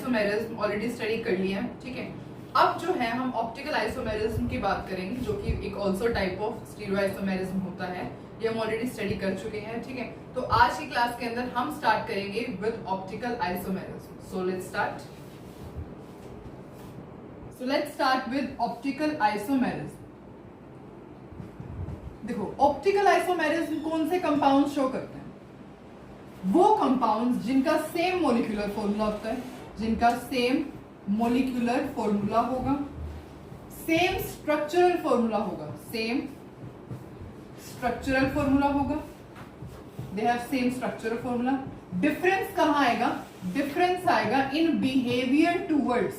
Isomerism already study कर लिया है, ठीक है। अब जो है हम ऑप्टिकल आइसोमेरिज्म की बात करेंगे, जो कि एक also type of stereo isomerism होता है। ये हम ऑलरेडी स्टडी कर चुके हैं, ठीक है। तो आज की क्लास के अंदर हम स्टार्ट करेंगे with optical isomerism. So let's start with optical isomerism. देखो, ऑप्टिकल आइसोमेरिज्म कौन से कंपाउंड शो करते हैं? वो कंपाउंड्स जिनका सेम मॉलिक्यूलर फॉर्मूला होता है, जिनका सेम मॉलिक्यूलर फॉर्मूला होगा, सेम स्ट्रक्चरल फॉर्मूला होगा, सेम स्ट्रक्चरल फॉर्मूला होगा, they have same structural formula. Difference कहां आएगा? डिफरेंस आएगा इन बिहेवियर टूवर्ड्स,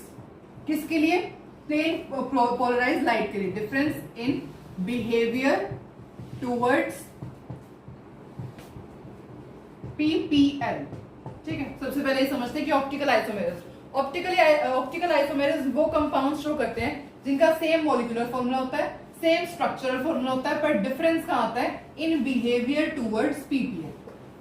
किसके लिए? प्लेन पोलराइज्ड लाइट के लिए। Difference in behaviour towards PPL, ठीक है। सबसे पहले समझते हैं कि ऑप्टिकल आइसोमेरिज्म, ऑप्टिकल आइसोमेरिज्म वो कंपाउंड शो करते हैं जिनका सेम मॉलिक्यूलर फॉर्मूला होता है, सेम स्ट्रक्चरल फॉर्मूला होता है, पर डिफरेंस कहां आता है? In behaviour towards PPL।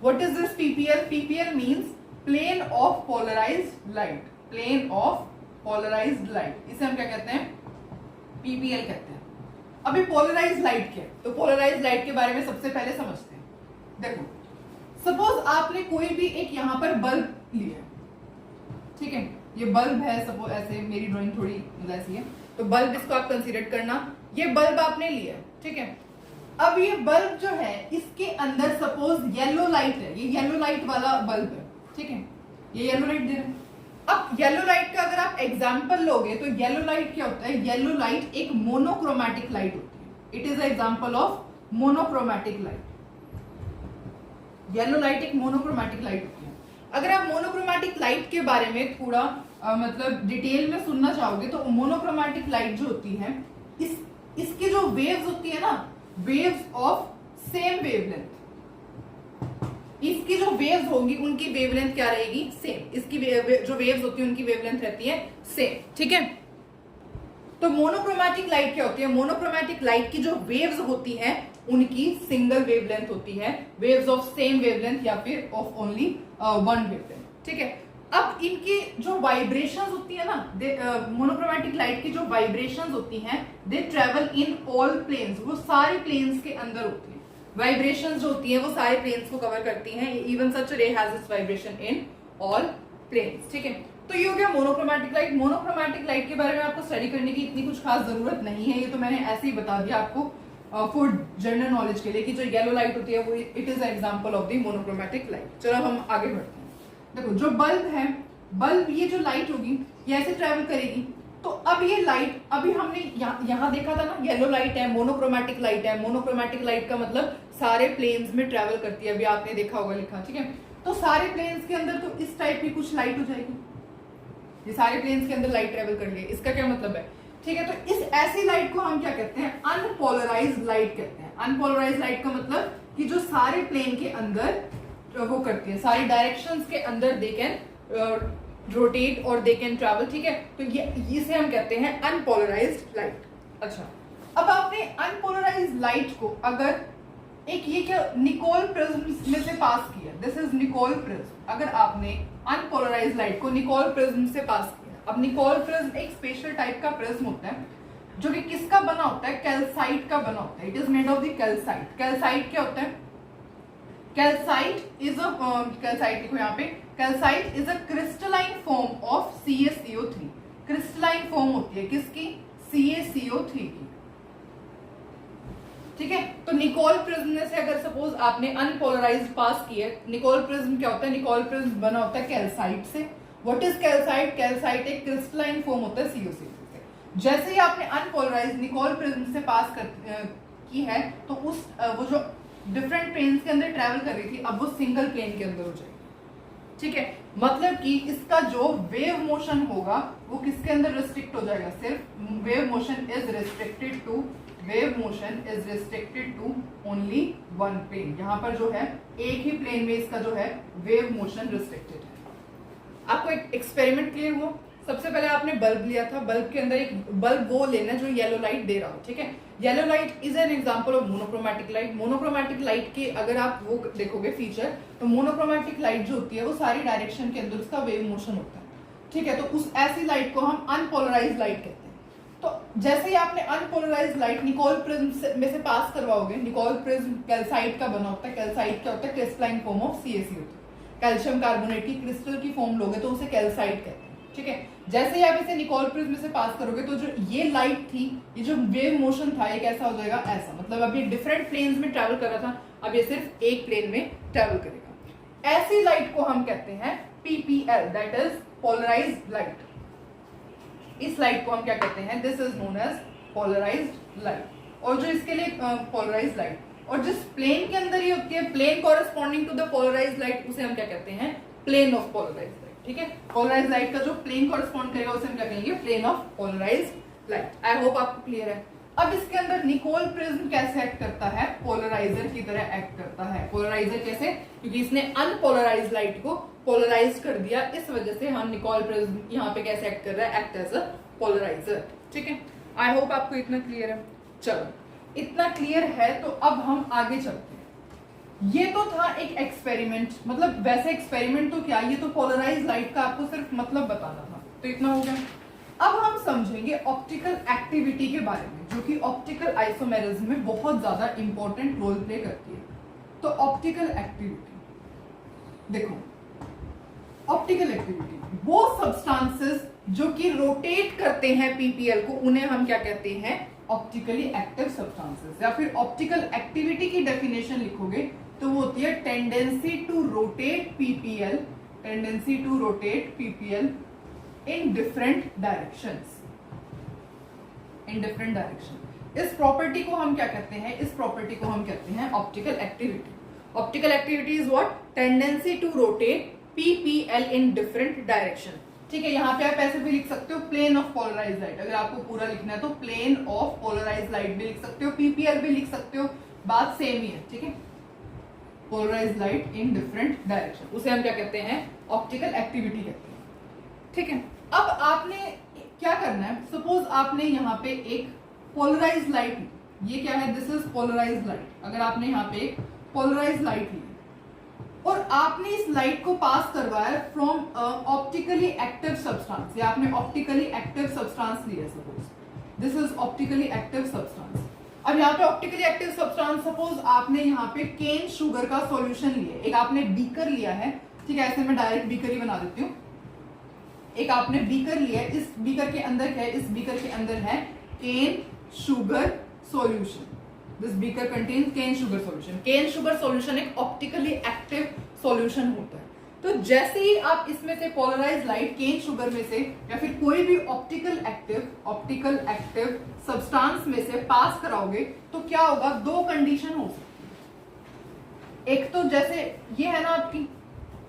What is this PPL? PPL means plane of polarised light, plane of polarised light, इसे हम क्या कहते हैं? PPL कहते हैं। अभी पोलराइज्ड लाइट क्या है? तो पोलराइज्ड लाइट के बारे में सबसे पहले समझते हैं। देखो, सपोज आपने कोई भी एक यहां पर बल्ब लिया, ठीक है, ये बल्ब है, सपोज ऐसे, मेरी ड्राइंग थोड़ी ऐसी है, तो बल्ब इसको आप कंसीडर करना, ये बल्ब आपने लिया, ठीक है। अब ये बल्ब जो है, इसके अंदर सपोज येलो लाइट है, ये येलो लाइट वाला बल्ब है, ठीक है, ये येलो लाइट दे रहा है। अब येलो लाइट का अगर आप एग्जाम्पल लोगे तो येलो लाइट क्या होता है? येलो लाइट एक मोनोक्रोमैटिक लाइट होती है। It is example of monochromatic light. Yellow light एक मोनोक्रोमैटिक लाइट होती है। अगर आप मोनोक्रोमैटिक लाइट के बारे में थोड़ा मतलब डिटेल में सुनना चाहोगे तो मोनोक्रोमैटिक लाइट जो होती है, इसकी जो वेव्स होती है ना, वेव्स ऑफ सेम वेवलेंथ, इसकी जो वेव्स होंगी उनकी वेवलेंथ क्या रहेगी? सेम। इसकी जो वेव्स होती है उनकी वेवलेंथ रहती है सेम, ठीक है। तो मोनोक्रोमैटिक लाइट क्या होती है? मोनोक्रोमैटिक लाइट की जो वेव्स होती हैं उनकी सिंगल वेवलेंथ होती है, वेव्स ऑफ सेम वेवलेंथ या फिर ऑफ ओनली वन वेवलेंथ, ठीक है। अब इनकी जो वाइब्रेशंस होती है ना, मोनोक्रोमैटिक लाइट की जो वाइब्रेशंस होती हैं, they travel in all planes, वो सारे प्लेन्स के अंदर होती है। वाइब्रेशंस जो होती हैं वो सारे प्लेन्स को कवर करती हैं। Even such ray has its vibration in all planes, ठीक है। तो ये हो गया मोनोक्रोमैटिक लाइट। मोनोक्रोमैटिक लाइट के बारे में आपको स्टडी करने की इतनी कुछ खास जरूरत नहीं है, ये तो मैंने ऐसे ही बता दिया आपको फॉर जनरल नॉलेज के लिए कि जो येलो लाइट होती है वो it is example of the monochromatic light. चलो हम आगे बढ़ते हैं। देखो, जो बल्ब है, बल्ब ये जो लाइट होगी ये ऐसे ट्रेवल करेगी। तो अब ये लाइट, अभी हमने यहाँ देखा था ना, येलो लाइट है, मोनोक्रोमैटिक लाइट है। मोनोक्रोमैटिक लाइट का मतलब सारे प्लेन्स में ट्रेवल करती है, अभी आपने देखा होगा लिखा, ठीक है। तो सारे प्लेन्स के अंदर तो इस टाइप की कुछ लाइट हो जाएगी, ये सारे प्लेन्स के अंदर लाइट ट्रेवल कर रही है, इसका क्या मतलब है? ठीक है, तो इस ऐसी लाइट को हम क्या कहते हैं? अनपोलराइज्ड लाइट कहते हैं। अनपोलराइज्ड लाइट का मतलब कि जो सारे प्लेन के अंदर वो करती है, सारी डायरेक्शंस के अंदर दे कैन रोटेट और दे कैन ट्रैवल, ठीक है। तो ये इसे हम कहते हैं अनपोलराइज्ड लाइट। अच्छा, अब आपने अनपोलराइज्ड लाइट को अगर एक ये क्या निकोल प्रिज्म में से पास किया, दिस इज निकोल प्रिज्म। अगर आपने अनपोलराइज्ड लाइट को निकोल प्रिज्म से पास किया, अब निकोल प्रिज्म एक स्पेशल टाइप का प्रिज्म होता है जो कि किसका बना होता है? कैल्साइट का बना होता है। It is made of the calcite. Calcite क्या होता है? कैल्साइट इज कैल्साइट लिखो यहाँ पे, calcite is a crystalline form of CaCO3। Crystalline form होती है किसकी? CaCO3 की, ठीक है। तो निकोल प्रिज्म से अगर सपोज आपने अनपोलराइज्ड पास किया, निकोल प्रिज्म क्या होता है? निकोल प्रिज्म बना होता है कैल्साइट से। What is calcite? कैल्साइट एक क्रिस्टलाइन फॉर्म होता है CaCO3 से। जैसे ही आपने अनपोलराइज्ड निकोल प्रिज्म से पास की है तो उस वो जो डिफरेंट प्लेन्स के अंदर ट्रेवल कर रही थी, अब वो सिंगल प्लेन के अंदर हो जाएगी, ठीक है। मतलब कि इसका जो वेव मोशन होगा वो किसके अंदर रिस्ट्रिक्ट हो जाएगा? सिर्फ wave motion is restricted to only one plane. यहाँ पर जो है एक ही प्लेन में इसका जो है वेव मोशन रिस्ट्रिक्टेड है। आपको एक एक्सपेरिमेंट क्लियर हुआ? सबसे पहले आपने बल्ब लिया था, बल्ब के अंदर एक बल्ब वो लेना जो येलो लाइट दे रहा हो, ठीक है। Yellow light is an example of monochromatic light. Monochromatic light के अगर आप वो देखोगे फीचर, तो मोनोक्रोमैटिक लाइट जो होती है वो सारी डायरेक्शन के अंदर उसका वेव मोशन होता है। ठीक है, तो उस ऐसी लाइट को हम अनपोलराइज्ड लाइट कहते हैं। तो जैसे ही आपने अनपोलराइज्ड लाइट निकोल प्रिज्म में से पास करवाओगे, निकोल प्रिज्म कैल्साइट का बना होता है। कैल्साइट क्या होता है? क्रिस्टलाइन फॉर्म ऑफ CaC होता है। कैल्शियम कार्बोनेट की क्रिस्टल की फॉर्म लोगे तो उसे कैल्साइट कहते हैं। ठीक है, जैसे ही आप इसे निकोल प्रिज्म में से पास करोगे तो जो ये लाइट थी, ये जो वेव मोशन था, ये कैसा हो जाएगा? ऐसा। मतलब अब ये डिफरेंट प्लेन्स में ट्रैवल कर रहा था, अब ये सिर्फ एक प्लेन में ट्रैवल करेगा। ऐसी लाइट को हम कहते हैं PPL, that is polarised light. इस लाइट को हम क्या कहते हैं? This is known as polarised light. और जो इसके लिए पोलराइज्ड लाइट, और जिस प्लेन के अंदर ये होती है, plane corresponding to the polarised light, उसे हम क्या कहते हैं? Plane of polarised light. ठीक है, पोलराइज्ड लाइट का जो प्लेन कॉरेस्पॉन्ड करेगा उसे हम क्या कहेंगे? Plane of polarised light. I hope आपको क्लियर है। अब इसके अंदर निकोल प्रिज्म कैसे एक्ट करता है? पोलराइजर की तरह एक्ट करता है। पोलराइजर कैसे? क्योंकि इसने अनपोलराइज्ड लाइट को पोलराइज कर दिया, इस वजह से हम निकोल प्रिज्म यहाँ पे कैसे एक्ट कर रहा है? Act as a polariser. ठीक है, आई होप आपको इतना क्लियर है। चलो, इतना क्लियर है तो अब हम आगे चलते हैं। ये तो था एक एक्सपेरिमेंट, मतलब वैसे एक्सपेरिमेंट तो क्या, ये तो पोलराइज लाइट का आपको सिर्फ मतलब बताना था, तो इतना हो गया। अब हम समझेंगे ऑप्टिकल एक्टिविटी के बारे में, जो कि ऑप्टिकल आइसोमेरिज्म में बहुत ज्यादा इंपॉर्टेंट रोल प्ले करती है। तो ऑप्टिकल एक्टिविटी देखो, ऑप्टिकल एक्टिविटी वो सब्सटेंसेस जो कि रोटेट करते हैं PPL को, उन्हें हम क्या कहते हैं? Optically active substances. या फिर ऑप्टिकल एक्टिविटी की डेफिनेशन लिखोगे तो वो होती है tendency to rotate PPL, tendency to rotate PPL in different directions, in different direction. इस प्रॉपर्टी को हम क्या कहते हैं? इस प्रॉपर्टी को हम कहते हैं optical activity. Optical activity is what? Tendency to rotate PPL in different direction. ठीक है, यहाँ पे आप ऐसे भी लिख सकते हो प्लेन ऑफ पोलराइज्ड लाइट। अगर आपको पूरा लिखना है तो प्लेन ऑफ पोलराइज्ड लाइट भी लिख सकते हो, PPL भी लिख सकते हो, बात सेम ही है। ठीक है, polarised light in different direction, उसे हम क्या कहते हैं? ऑप्टिकल एक्टिविटी कहते हैं। ठीक है, अब आपने क्या करना है? सपोज आपने यहाँ पे एक पोलराइज्ड लाइट, ये क्या है? This is polarised light. अगर आपने यहाँ पे एक पोलराइज्ड लाइट ली और आपने इस लाइट को पास करवाया फ्रॉम ऑप्टिकली एक्टिव सब्सटेंस, या आपने ऑप्टिकली एक्टिव सब्सटेंस लिया, suppose this is optically active substance. अब यहाँ पे ऑप्टिकली एक्टिव सब्सटेंस, सपोज आपने यहाँ पे केन शुगर का सॉल्यूशन लिया, एक आपने बीकर लिया है। ठीक है, ऐसे मैं डायरेक्ट बीकर ही बना देती हूँ। एक आपने बीकर लिया है, इस बीकर के अंदर क्या है? इस बीकर के अंदर है cane sugar solution. This beaker contains cane sugar solution. Cane sugar solution एक ऑप्टिकली एक्टिव सॉल्यूशन होता है। तो जैसे ही आप इसमें से पोलराइज लाइट केन शुगर में से या फिर कोई भी ऑप्टिकल एक्टिव सब्सटेंस में से पास कराओगे तो क्या होगा? दो कंडीशन हो सकती है। एक तो जैसे ये है ना आपकी,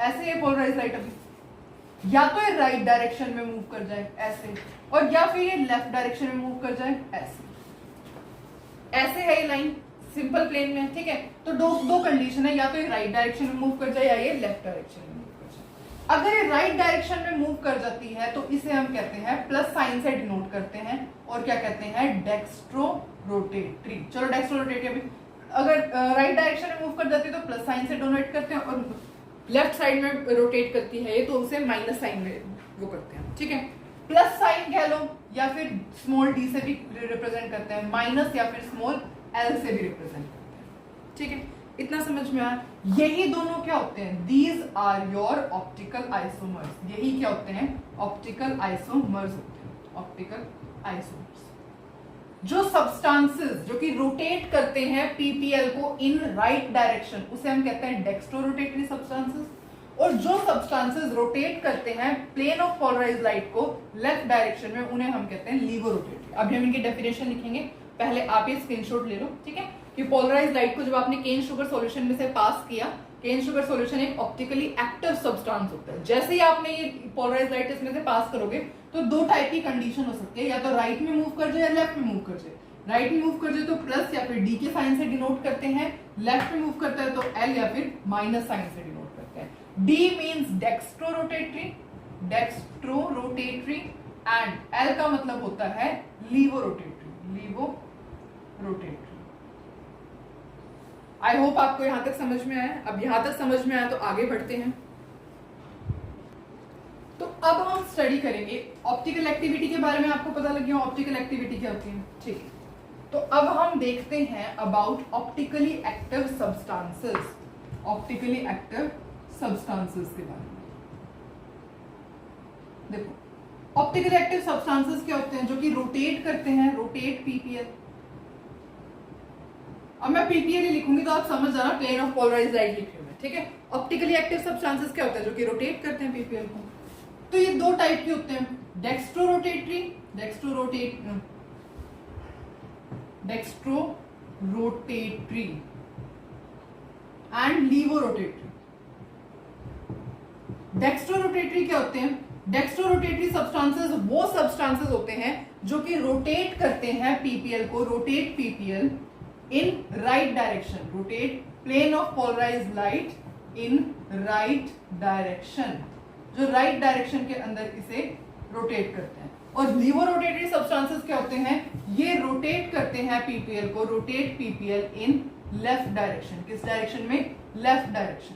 ऐसे ये पोलराइज लाइट अभी, या तो ये राइट डायरेक्शन में मूव कर जाए ऐसे, और या फिर ये लेफ्ट डायरेक्शन में मूव कर जाए ऐसे। ऐसे है ये लाइन सिंपल प्लेन में। ठीक है, तो दो कंडीशन है, या तो ये राइट डायरेक्शन में मूव कर जाए या ये लेफ्ट डायरेक्शन में मूव कर जाए। अगर ये राइट डायरेक्शन में मूव कर जाती है तो इसे हम कहते हैं, प्लस साइन से डिनोट करते हैं, और क्या कहते हैं? Dextro rotatory. चलो डेक्स्ट्रो रोटेटरी अभी, अगर राइट डायरेक्शन में मूव कर जाती है तो प्लस साइन से डिनोट करते हैं, और लेफ्ट साइड में रोटेट करती है ये तो उसे माइनस साइन में वो करते हैं। ठीक है, प्लस साइन कह लो या फिर स्मॉल d से भी रिप्रेजेंट करते हैं, माइनस या फिर स्मॉल l से भी रिप्रेजेंट करते हैं। ठीक है, इतना समझ में आया? यही दोनों क्या होते हैं? These are your optical isomers. यही क्या होते हैं? ऑप्टिकल आइसोमर्स होते हैं, ऑप्टिकल आइसोमर्स। जो सब्सटेंसेस जो कि रोटेट करते हैं PPL को इन राइट डायरेक्शन, उसे हम कहते हैं डेक्स्ट्रो रोटेटरी सब्सटेंसेस। और जो सब्सटेंसेस रोटेट करते हैं प्लेन ऑफ पोलराइज्ड लाइट को लेफ्ट डायरेक्शन में, उन्हें हम कहते हैं लीवो रोटेटरी। अभी हम इनकी डेफिनेशन लिखेंगे, पहले आप ये स्क्रीनशॉट ले लो। ठीक है, कि पोलराइज्ड लाइट को जब आपने केन शुगर सॉल्यूशन में से पास किया, केन शुगर सॉल्यूशन एक ऑप्टिकली एक्टिव सब्सटेंस होता है। जैसे ही आपने ये पोलराइज्ड लाइट इसमें से पास करोगे तो दो टाइप की कंडीशन हो सकती है, या तो राइट में मूव कर जाए या लेफ्ट में मूव कर जाए। राइट में मूव कर जाए तो प्लस या फिर डी के साइन से डिनोट करते हैं, लेफ्ट में मूव करता है तो एल या फिर माइनस साइन से डिनोट करते हैं। D means dextro rotatory and L का मतलब होता है लीवो रोटेटरी। आई होप आपको यहां तक समझ में आया। अब यहां तक समझ में आया तो आगे बढ़ते हैं। तो अब हम स्टडी करेंगे ऑप्टिकल एक्टिविटी के बारे में। आपको पता लग गया ऑप्टिकल एक्टिविटी क्या होती है, ठीक है। तो अब हम देखते हैं about optically active substances, optically active substances के बारे में। देखो ऑप्टिकली एक्टिव सब्सटेंसेस क्या होते हैं, जो कि रोटेट करते हैं, रोटेट पीपीएल। अब मैं पीपीएल ही लिखूंगी तो आप समझ जाना, प्लेन ऑफ पोलराइज्ड लाइट लिख रही हूं मैं, ठीक है। ऑप्टिकली एक्टिव सब्सटेंसेस क्या होता है, जो कि रोटेट करते हैं पीपीएल को। तो ये दो टाइप के होते हैं, डेक्स्ट्रोरोटेटरी एंड लीवोरोटेटरी। डेक्स्ट्रोरोटेटरी क्या होते हैं, डेक्स्ट्रोरोटेटरी सब्सटेंसेस वो सब्सटेंसेस होते हैं जो कि रोटेट करते हैं पीपीएल को, rotate PPL in right direction, rotate plane of polarised light in right direction, जो राइट डायरेक्शन के अंदर इसे रोटेट करते हैं। और लीवोरोटेटरी सब्सटेंसेस क्या होते हैं, ये रोटेट करते हैं पीपीएल को, rotate PPL in left direction. किस डायरेक्शन में, लेफ्ट डायरेक्शन,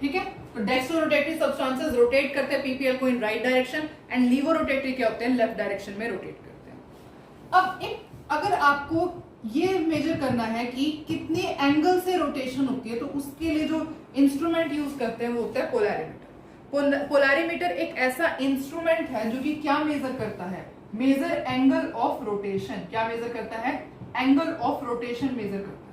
ठीक है। तो डेक्स्ट्रोरोटेटरी सब्सटेंसेस रोटेट करते हैं पीपीएल को इन राइट डायरेक्शन, एंड लीवोरोटेटरी क्या होते हैं, लेफ्ट डायरेक्शन में रोटेट करते हैं। अब अगर आपको ये मेजर करना है कि कितने एंगल से रोटेशन होती है, तो उसके लिए जो इंस्ट्रूमेंट यूज करते हैं वो होता है पोलैरिमीटर। पोलैरिमीटर एक ऐसा इंस्ट्रूमेंट है जो कि क्या मेजर करता है, मेजर एंगल ऑफ रोटेशन। क्या मेजर करता है, एंगल ऑफ रोटेशन मेजर करता है।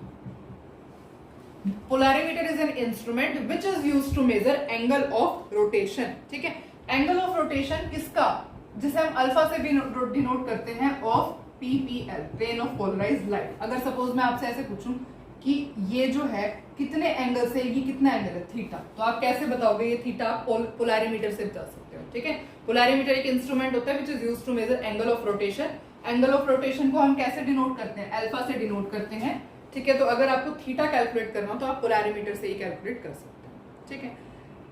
Polarimeter is an instrument which is used to measure angle of rotation, ठीक है। एंगल ऑफ रोटेशन किसका, जिसे हम अल्फा से भी डिनोट करते हैं, of PPL, plane of polarised light. अगर सपोज मैं आपसे ऐसे पूछूं कि ये जो है कितने एंगल से, ये कितना एंगल है, थीटा, तो आप कैसे बताओगे ये थीटा, पोलैरिमीटर से बता सकते हो, ठीक है। पोलैरिमीटर एक इंस्ट्रूमेंट होता है which is used to measure angle of rotation. Angle of rotation को हम कैसे डिनोट करते हैं, अल्फा से डिनोट करते हैं, ठीक है। तो अगर आपको थीटा कैलकुलेट करना हो तो आप पोलैरिमीटर से ही कैलकुलेट कर सकते हैं, ठीक है।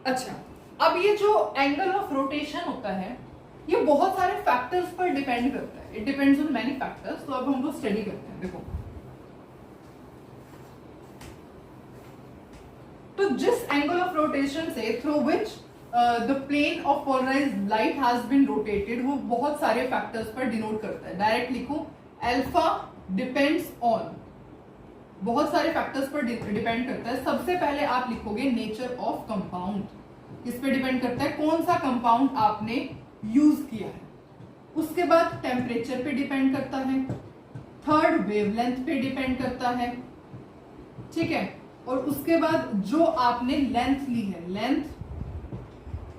अच्छा, अब ये जो एंगल ऑफ रोटेशन होता है ये बहुत सारे फैक्टर्स पर डिपेंड करता है, it depends on many factors. तो अब हम वो स्टडी करते हैं। देखो, तो जिस एंगल ऑफ रोटेशन से through which the plane of polarised light has been rotated, वो बहुत सारे फैक्टर्स पर डिनोट करता है। डायरेक्ट लिखूं, अल्फा डिपेंड्स ऑन, बहुत सारे फैक्टर्स पर डिपेंड करता है। सबसे पहले आप लिखोगे नेचर ऑफ कंपाउंड, किस पे डिपेंड करता है, कौन सा कंपाउंड आपने यूज किया है। उसके बाद टेम्परेचर पे डिपेंड करता है, थर्ड वेवलेंथ पे डिपेंड करता है, ठीक है। और उसके बाद जो आपने लेंथ ली है, लेंथ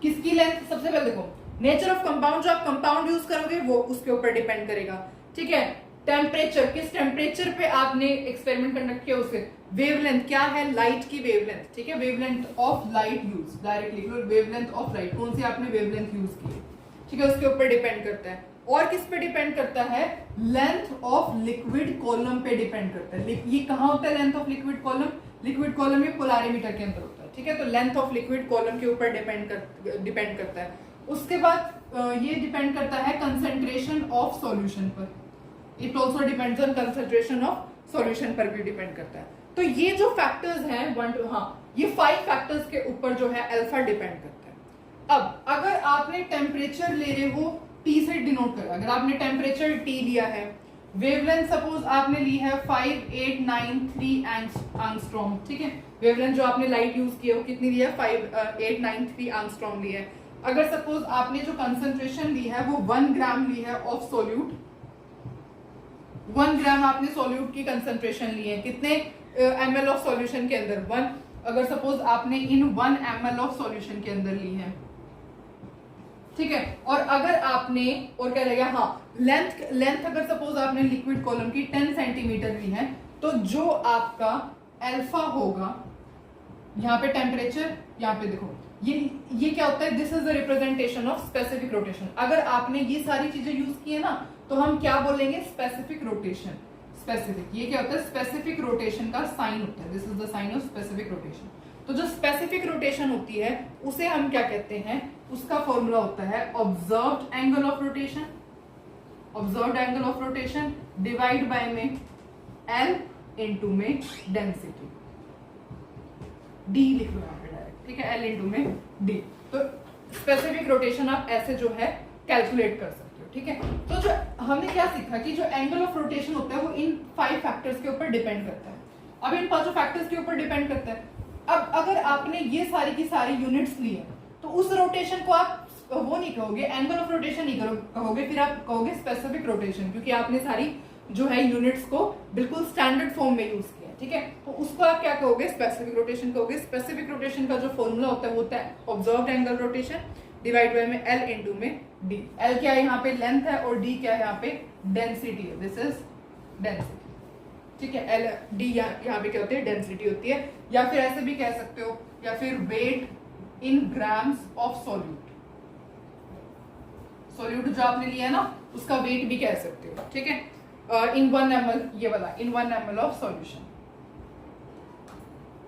किसकी लेंथ, सबसे पहले देखो नेचर ऑफ कंपाउंड, जो आप कंपाउंड यूज करोगे वो उसके ऊपर डिपेंड करेगा, ठीक है। टेम्परेचर, किस टेम्परेचर पे आपने एक्सपेरिमेंट कंडक्ट किया, उससे वेवलेंथ क्या है, लाइट की वेवलेंथ, ठीक है। Wavelength of light use, direct लिख लो, वेवलेंथ ऑफ लाइट, कौन सी आपने वेवलेंथ यूज की, ठीक है, उसके ऊपर डिपेंड करता है। और किस पे डिपेंड करता है, लेंथ ऑफ लिक्विड कॉलम पे डिपेंड करता है। ये कहां होता है length of liquid column, liquid column ये पोलैरिमीटर के अंदर होता है, ठीक है। तो लेंथ ऑफ लिक्विड कॉलम के ऊपर डिपेंड करता है। उसके बाद ये डिपेंड करता है कंसंट्रेशन ऑफ सॉल्यूशन पर, it also depends on concentration of solution पर भी डिपेंड करता है। तो ये जो फैक्टर्स हैं 1 2 हाँ, ये 5 फैक्टर्स के ऊपर जो है अल्फा डिपेंड करता है। अब अगर आपने टेम्परेचर ले रहे हो, टी से डिनोट कर, अगर आपने टेम्परेचर टी लिया है, वेवलेंथ सपोज आपने ली है 5893 एंगस्ट्रॉम, ठीक है। वेवलेंथ जो आपने लाइट यूज की है वो कितनी ली है, 5893 एंगस्ट्रॉम ली है। अगर सपोज आपने जो कंसंट्रेशन ली है वो 1 ग्राम ली है ऑफ सोल्यूट, 1 ग्राम आपने सोल्यूट की कंसंट्रेशन ली है, कितने ml ऑफ सॉल्यूशन के अंदर, 1। अगर सपोज आपने इन 1 ml ऑफ सॉल्यूशन के अंदर ली है, ठीक है। और अगर आपने, और क्या रहेगा, हाँ, लेंथ अगर सपोज आपने लिक्विड कॉलम की 10 सेंटीमीटर ली है, तो जो आपका अल्फा होगा, यहाँ पे टेम्परेचर, यहाँ पे देखो ये क्या होता है, this is the representation of specific rotation. अगर आपने ये सारी चीजें यूज की है ना, तो हम क्या बोलेंगे, स्पेसिफिक रोटेशन। स्पेसिफिक, ये क्या होता है, स्पेसिफिक रोटेशन का साइन होता है, this is the sign of specific rotation. तो जो स्पेसिफिक रोटेशन होती है उसे हम क्या कहते हैं, उसका फॉर्मूला होता है observed angle of rotation, observed angle of rotation divide by में एल इनटू में डेंसिटी, डी लिख लो यहाँ पे डायरेक्ट, ठीक है, एल इनटू में डी। तो स्पेसिफिक रोटेशन आप ऐसे जो है कैलकुलेट कर सकते हो, ठीक है। तो जो हमने क्या सीखा कि जो एंगल ऑफ रोटेशन होता है वो इन 5 फैक्टर्स के ऊपर डिपेंड करता है। अब इन 5 फैक्टर्स के ऊपर डिपेंड करता है। अब अगर आपने ये सारी की सारी यूनिट्स ली है तो उस रोटेशन को आप वो नहीं कहोगे, एंगल ऑफ रोटेशन नहीं कहोगे, फिर आप कहोगे स्पेसिफिक रोटेशन, क्योंकि आपने सारी जो है यूनिट्स को बिल्कुल स्टैंडर्ड फॉर्म में यूज किया, ठीक है। तो उसको आप क्या कहोगे, स्पेसिफिक रोटेशन कहोगे। स्पेसिफिक रोटेशन का जो फॉर्मूला होता है वो होता है observed angle rotation divide by में L इनटू में D। L क्या है यहाँ पे लेंथ है और D क्या है यहाँ पे डेंसिटी है, दिस इज डेंसिटी, ठीक है। L D यहाँ पे क्या होती है, डेंसिटी होती है, या फिर ऐसे भी कह सकते हो, या फिर weight in grams of solute. Solute जो आपने लिया है ना उसका वेट भी कह सकते हो, ठीक है। इन 1 ml, ये वाला इन 1 ml of solution,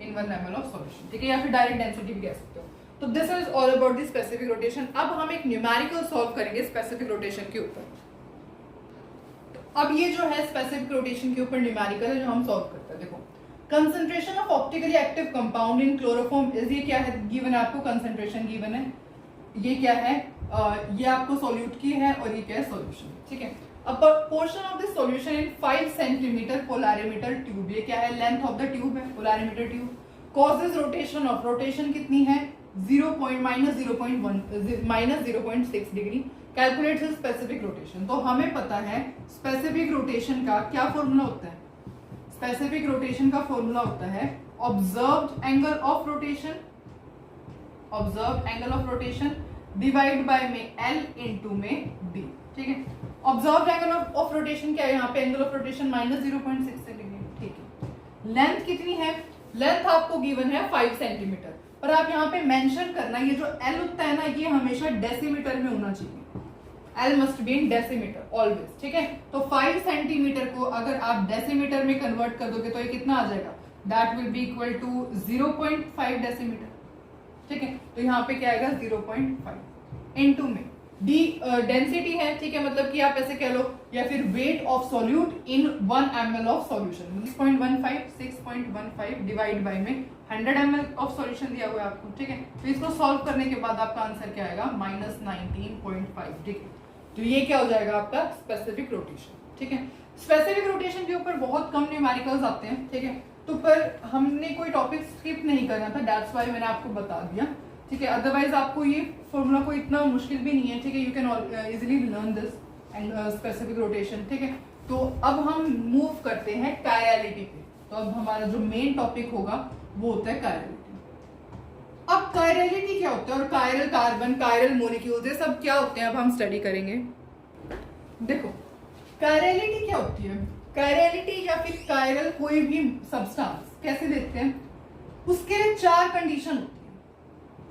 in 1 ml of solution, ठीक है, या फिर डायरेक्ट डेंसिटी भी कह सकते हो। तो this is all about the specific rotation. अब हम एक न्यूमेरिकल सॉल्व करेंगे स्पेसिफिक रोटेशन के ऊपर। अब ये जो है स्पेसिफिक रोटेशन के ऊपर न्यूमेरिकल है जो हम सॉल्व करते हैं। देखो, concentration of optically active compound in chloroform is, ये क्या है, गिवन है आपको, कंसंट्रेशन गिवन है, ये क्या है, ये आपको सॉल्यूट की है और ये क्या है, सॉल्यूशन, ठीक है। अब portion of this solution in 5 centimetre polarimeter tube, ये क्या है, लेंथ ऑफ द ट्यूब है, polarimeter tube, causes rotation of, rotation कितनी है, -0.6 डिग्री, कैलकुलेट स्पेसिफिक रोटेशन। तो हमें पता है स्पेसिफिक रोटेशन का क्या फॉर्मूला होता है, स्पेसिफिक रोटेशन का फॉर्मूला होता है observed angle of rotation, observed angle of rotation divide by में L इनटू में D, ठीक है। ऑब्जर्व्ड एंगल ऑफ रोटेशन क्या है यहाँ पे, एंगल ऑफ रोटेशन -0.6 डिग्री, ठीक है। लेंथ कितनी है, लेंथ आपको गिवन है 5 सेंटीमीटर, पर आप यहाँ पे मेंशन करना, ये जो L होता है ना ये हमेशा डेसीमीटर में होना चाहिए, L must be in decimetre always, ठीक है। तो 5 सेंटीमीटर को अगर आप डेसीमीटर में कन्वर्ट कर दोगे तो ये कितना आ जाएगा, that will be equal to 0.5 decimetre, ठीक है। तो यहाँ पे क्या आएगा, 0.5 इनटू में D डेंसिटी है, ठीक है, मतलब कि आप ऐसे कह लो, या फिर weight of solute in 1 ml of solution, 6.15 divide by में 100 ml ऑफ सॉल्यूशन दिया हुआ है आपको, ठीक है। तो इसको सॉल्व करने के बाद आपका आंसर क्या आएगा, -19.5 डिग्री। तो ये क्या हो जाएगा आपका स्पेसिफिक रोटेशन, ठीक है। स्पेसिफिक रोटेशन के ऊपर बहुत कम न्यूमेरिकल्स आते हैं, ठीक है। तो पर हमने कोई टॉपिक स्किप नहीं करना था, दैट्स व्हाई मैंने आपको बता दिया, ठीक है। अदरवाइज आपको ये फॉर्मूला कोई इतना मुश्किल भी नहीं है, ठीक है, you can easily learn this and specific rotation, ठीक है। तो अब हम मूव करते हैं कायरलिटी पे। तो अब हमारा जो मेन टॉपिक होगा वो होता है कायरलिटी। अब कायरलिटी क्या होता है और कायरल कार्बन, कायरल मॉलिक्यूल्स, ये सब क्या होते हैं अब हम स्टडी करेंगे। देखो, कायरलिटी क्या होती है, कायरलिटी या फिर कायरल कोई भी सब्सटेंस कैसे देखते हैं, उसके लिए 4 कंडीशन होती है।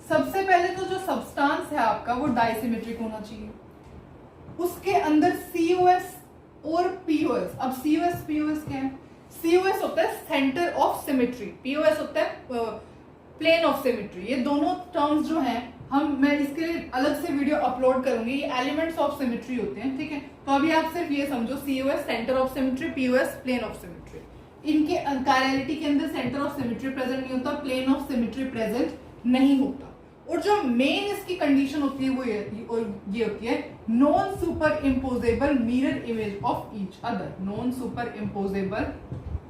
सबसे पहले तो जो सब्सटेंस है आपका वो डाइसिमेट्रिक होना चाहिए, उसके अंदर COS और POS। अब COS POS क्या है, COS होता है सेंटर ऑफ सिमेट्री, POS होता है प्लेन ऑफ सिमेट्री। ये दोनों टर्म्स जो हैं मैं इसके लिए अलग से वीडियो अपलोड करूंगी, ये एलिमेंट्स ऑफ सिमेट्री होते हैं, ठीक है। तो अभी आप सिर्फ ये समझो, COS centre of symmetry, POS plane of symmetry. इनके कायरलिटी के अंदर सेंटर ऑफ सिमेट्री प्रेजेंट नहीं होता, प्लेन ऑफ सिमेट्री प्रेजेंट नहीं होता। और जो मेन इसकी कंडीशन होती है वो ये होती है non super imposable mirror image of each other, non super imposable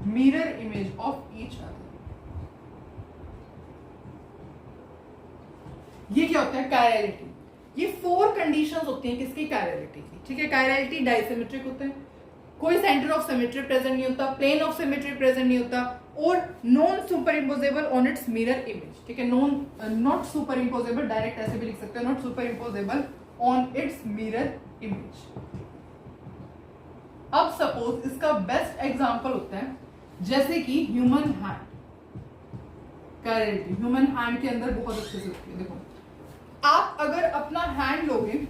mirror image of each other. ये क्या होता है, कायरलिटी। ये 4 कंडीशंस होती हैं किसकी, कायरलिटी की, ठीक है। कायरलिटी डाइसिमेट्रिक होता है, कोई सेंटर ऑफ सिमेट्री प्रेजेंट नहीं होता, प्लेन ऑफ सिमेट्री प्रेजेंट नहीं होता, और non super imposable on it's mirror image, ठीक है। नॉट सुपर इम्पोजेबल, डायरेक्ट ऐसे भी लिख सकते हैं, not super imposable on it's mirror image. अब सपोज इसका बेस्ट एग्जांपल होता है जैसे कि human hand, chirality human hand के अंदर बहुत अच्छे से होती है। देखो, आप अगर अपना हैंड लोगे,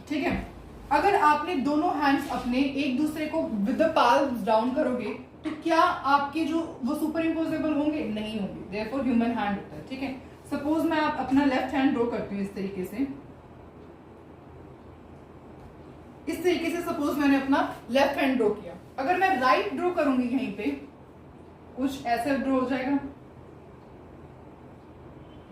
ठीक है, अगर आपने दोनों हैंड्स अपने एक दूसरे को विद द पाल्म्स डाउन करोगे तो क्या आपके जो वो सुपर इम्पोजेबल होंगे, नहीं होंगे, देयरफॉर ह्यूमन हैंड होता है, ठीक है। सपोज मैं आप अपना लेफ्ट हैंड ड्रॉ करती हूँ इस तरीके से सपोज मैंने अपना लेफ्ट हैंड ड्रॉ किया, अगर मैं राइट ड्रॉ करूंगी यहीं पे कुछ ऐसे ड्रॉ हो जाएगा,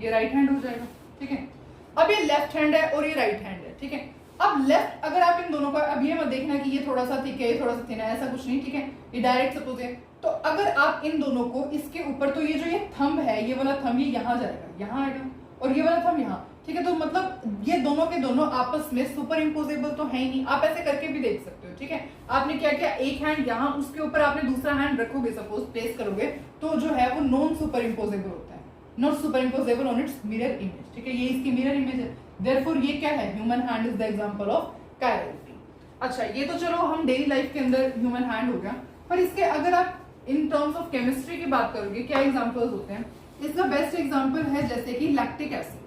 ये राइट हैंड हो जाएगा, ठीक है। अब ये लेफ्ट हैंड है और ये राइट हैंड है, ठीक है। अब लेफ्ट, अगर आप इन दोनों का, अब ये मत देखना कि ये थोड़ा सा थिक है, ये थोड़ा सा थिन है, ऐसा कुछ नहीं, ठीक है। ये डायरेक्ट सपोज है, तो अगर आप इन दोनों को इसके ऊपर, तो ये जो ये थंब है, ये वाला थंब ये यहाँ जाएगा, यहाँ आएगा, और ये वाला थंब यहाँ, ठीक है। तो मतलब ये दोनों के दोनों आपस में सुपर इम्पोजेबल तो है ही नहीं। आप ऐसे करके भी देख सकते हो, ठीक है। आपने क्या किया, एक हैंड यहाँ, उसके ऊपर आपने दूसरा हैंड रखोगे, सपोज प्लेस करोगे, तो जो है वो नॉन सुपर इम्पोजेबल होता है, not super imposable on it's mirror image, ठीक है। ये इसकी मिरर इमेज है, देयरफॉर ये क्या है, human hand is the example of chirality. अच्छा, ये तो चलो हम डेली लाइफ के अंदर ह्यूमन हैंड हो गया, पर इसके अगर आप इन टर्म्स ऑफ केमिस्ट्री की बात करोगे, क्या एग्जांपल्स होते हैं? इसका बेस्ट एग्जांपल है जैसे कि लैक्टिक एसिड।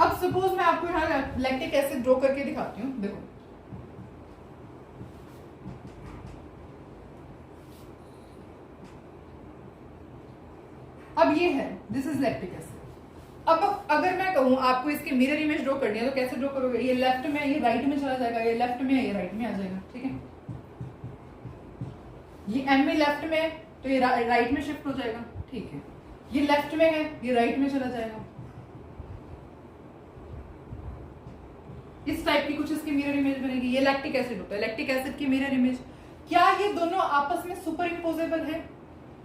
अब सपोज मैं आपको यहाँ लैक्टिक एसिड ड्रॉ करके दिखाती हूँ, देखो। अब ये है, दिस इज लैक्टिक एसिड। अब अगर मैं कहूँ आपको इसकी मिरर इमेज ड्रॉ करनी है, तो कैसे ड्रॉ करोगे? ये लेफ्ट में, ये राइट में चला जाएगा, ये लेफ्ट में है, ये राइट में आ जाएगा, ठीक है। ये एम में लेफ्ट में है, तो ये राइट में शिफ्ट हो जाएगा, ठीक है। ये लेफ्ट में है, ये राइट में चला जाएगा। इस टाइप की कुछ इसकी मिरर इमेज बनेगी। ये लैक्टिक एसिड होता है, लैक्टिक एसिड की मिरर इमेज। क्या ये दोनों आपस में सुपर इम्पोजेबल है?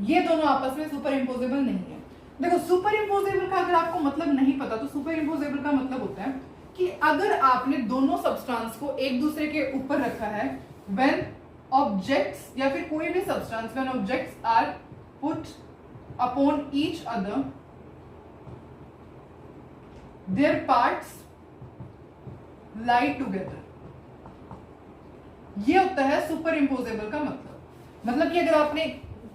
ये दोनों आपस में सुपर इम्पोजेबल नहीं है। देखो, सुपर इम्पोजेबल का अगर आपको मतलब नहीं पता, तो सुपर इम्पोजेबल का मतलब होता है कि अगर आपने दोनों सब्सटेंस को एक दूसरे के ऊपर रखा है, व्हेन ऑब्जेक्ट्स या फिर कोई भी substance, when objects are put upon each other, their parts lie together, ये होता है सुपर इम्पोजेबल का मतलब कि अगर आपने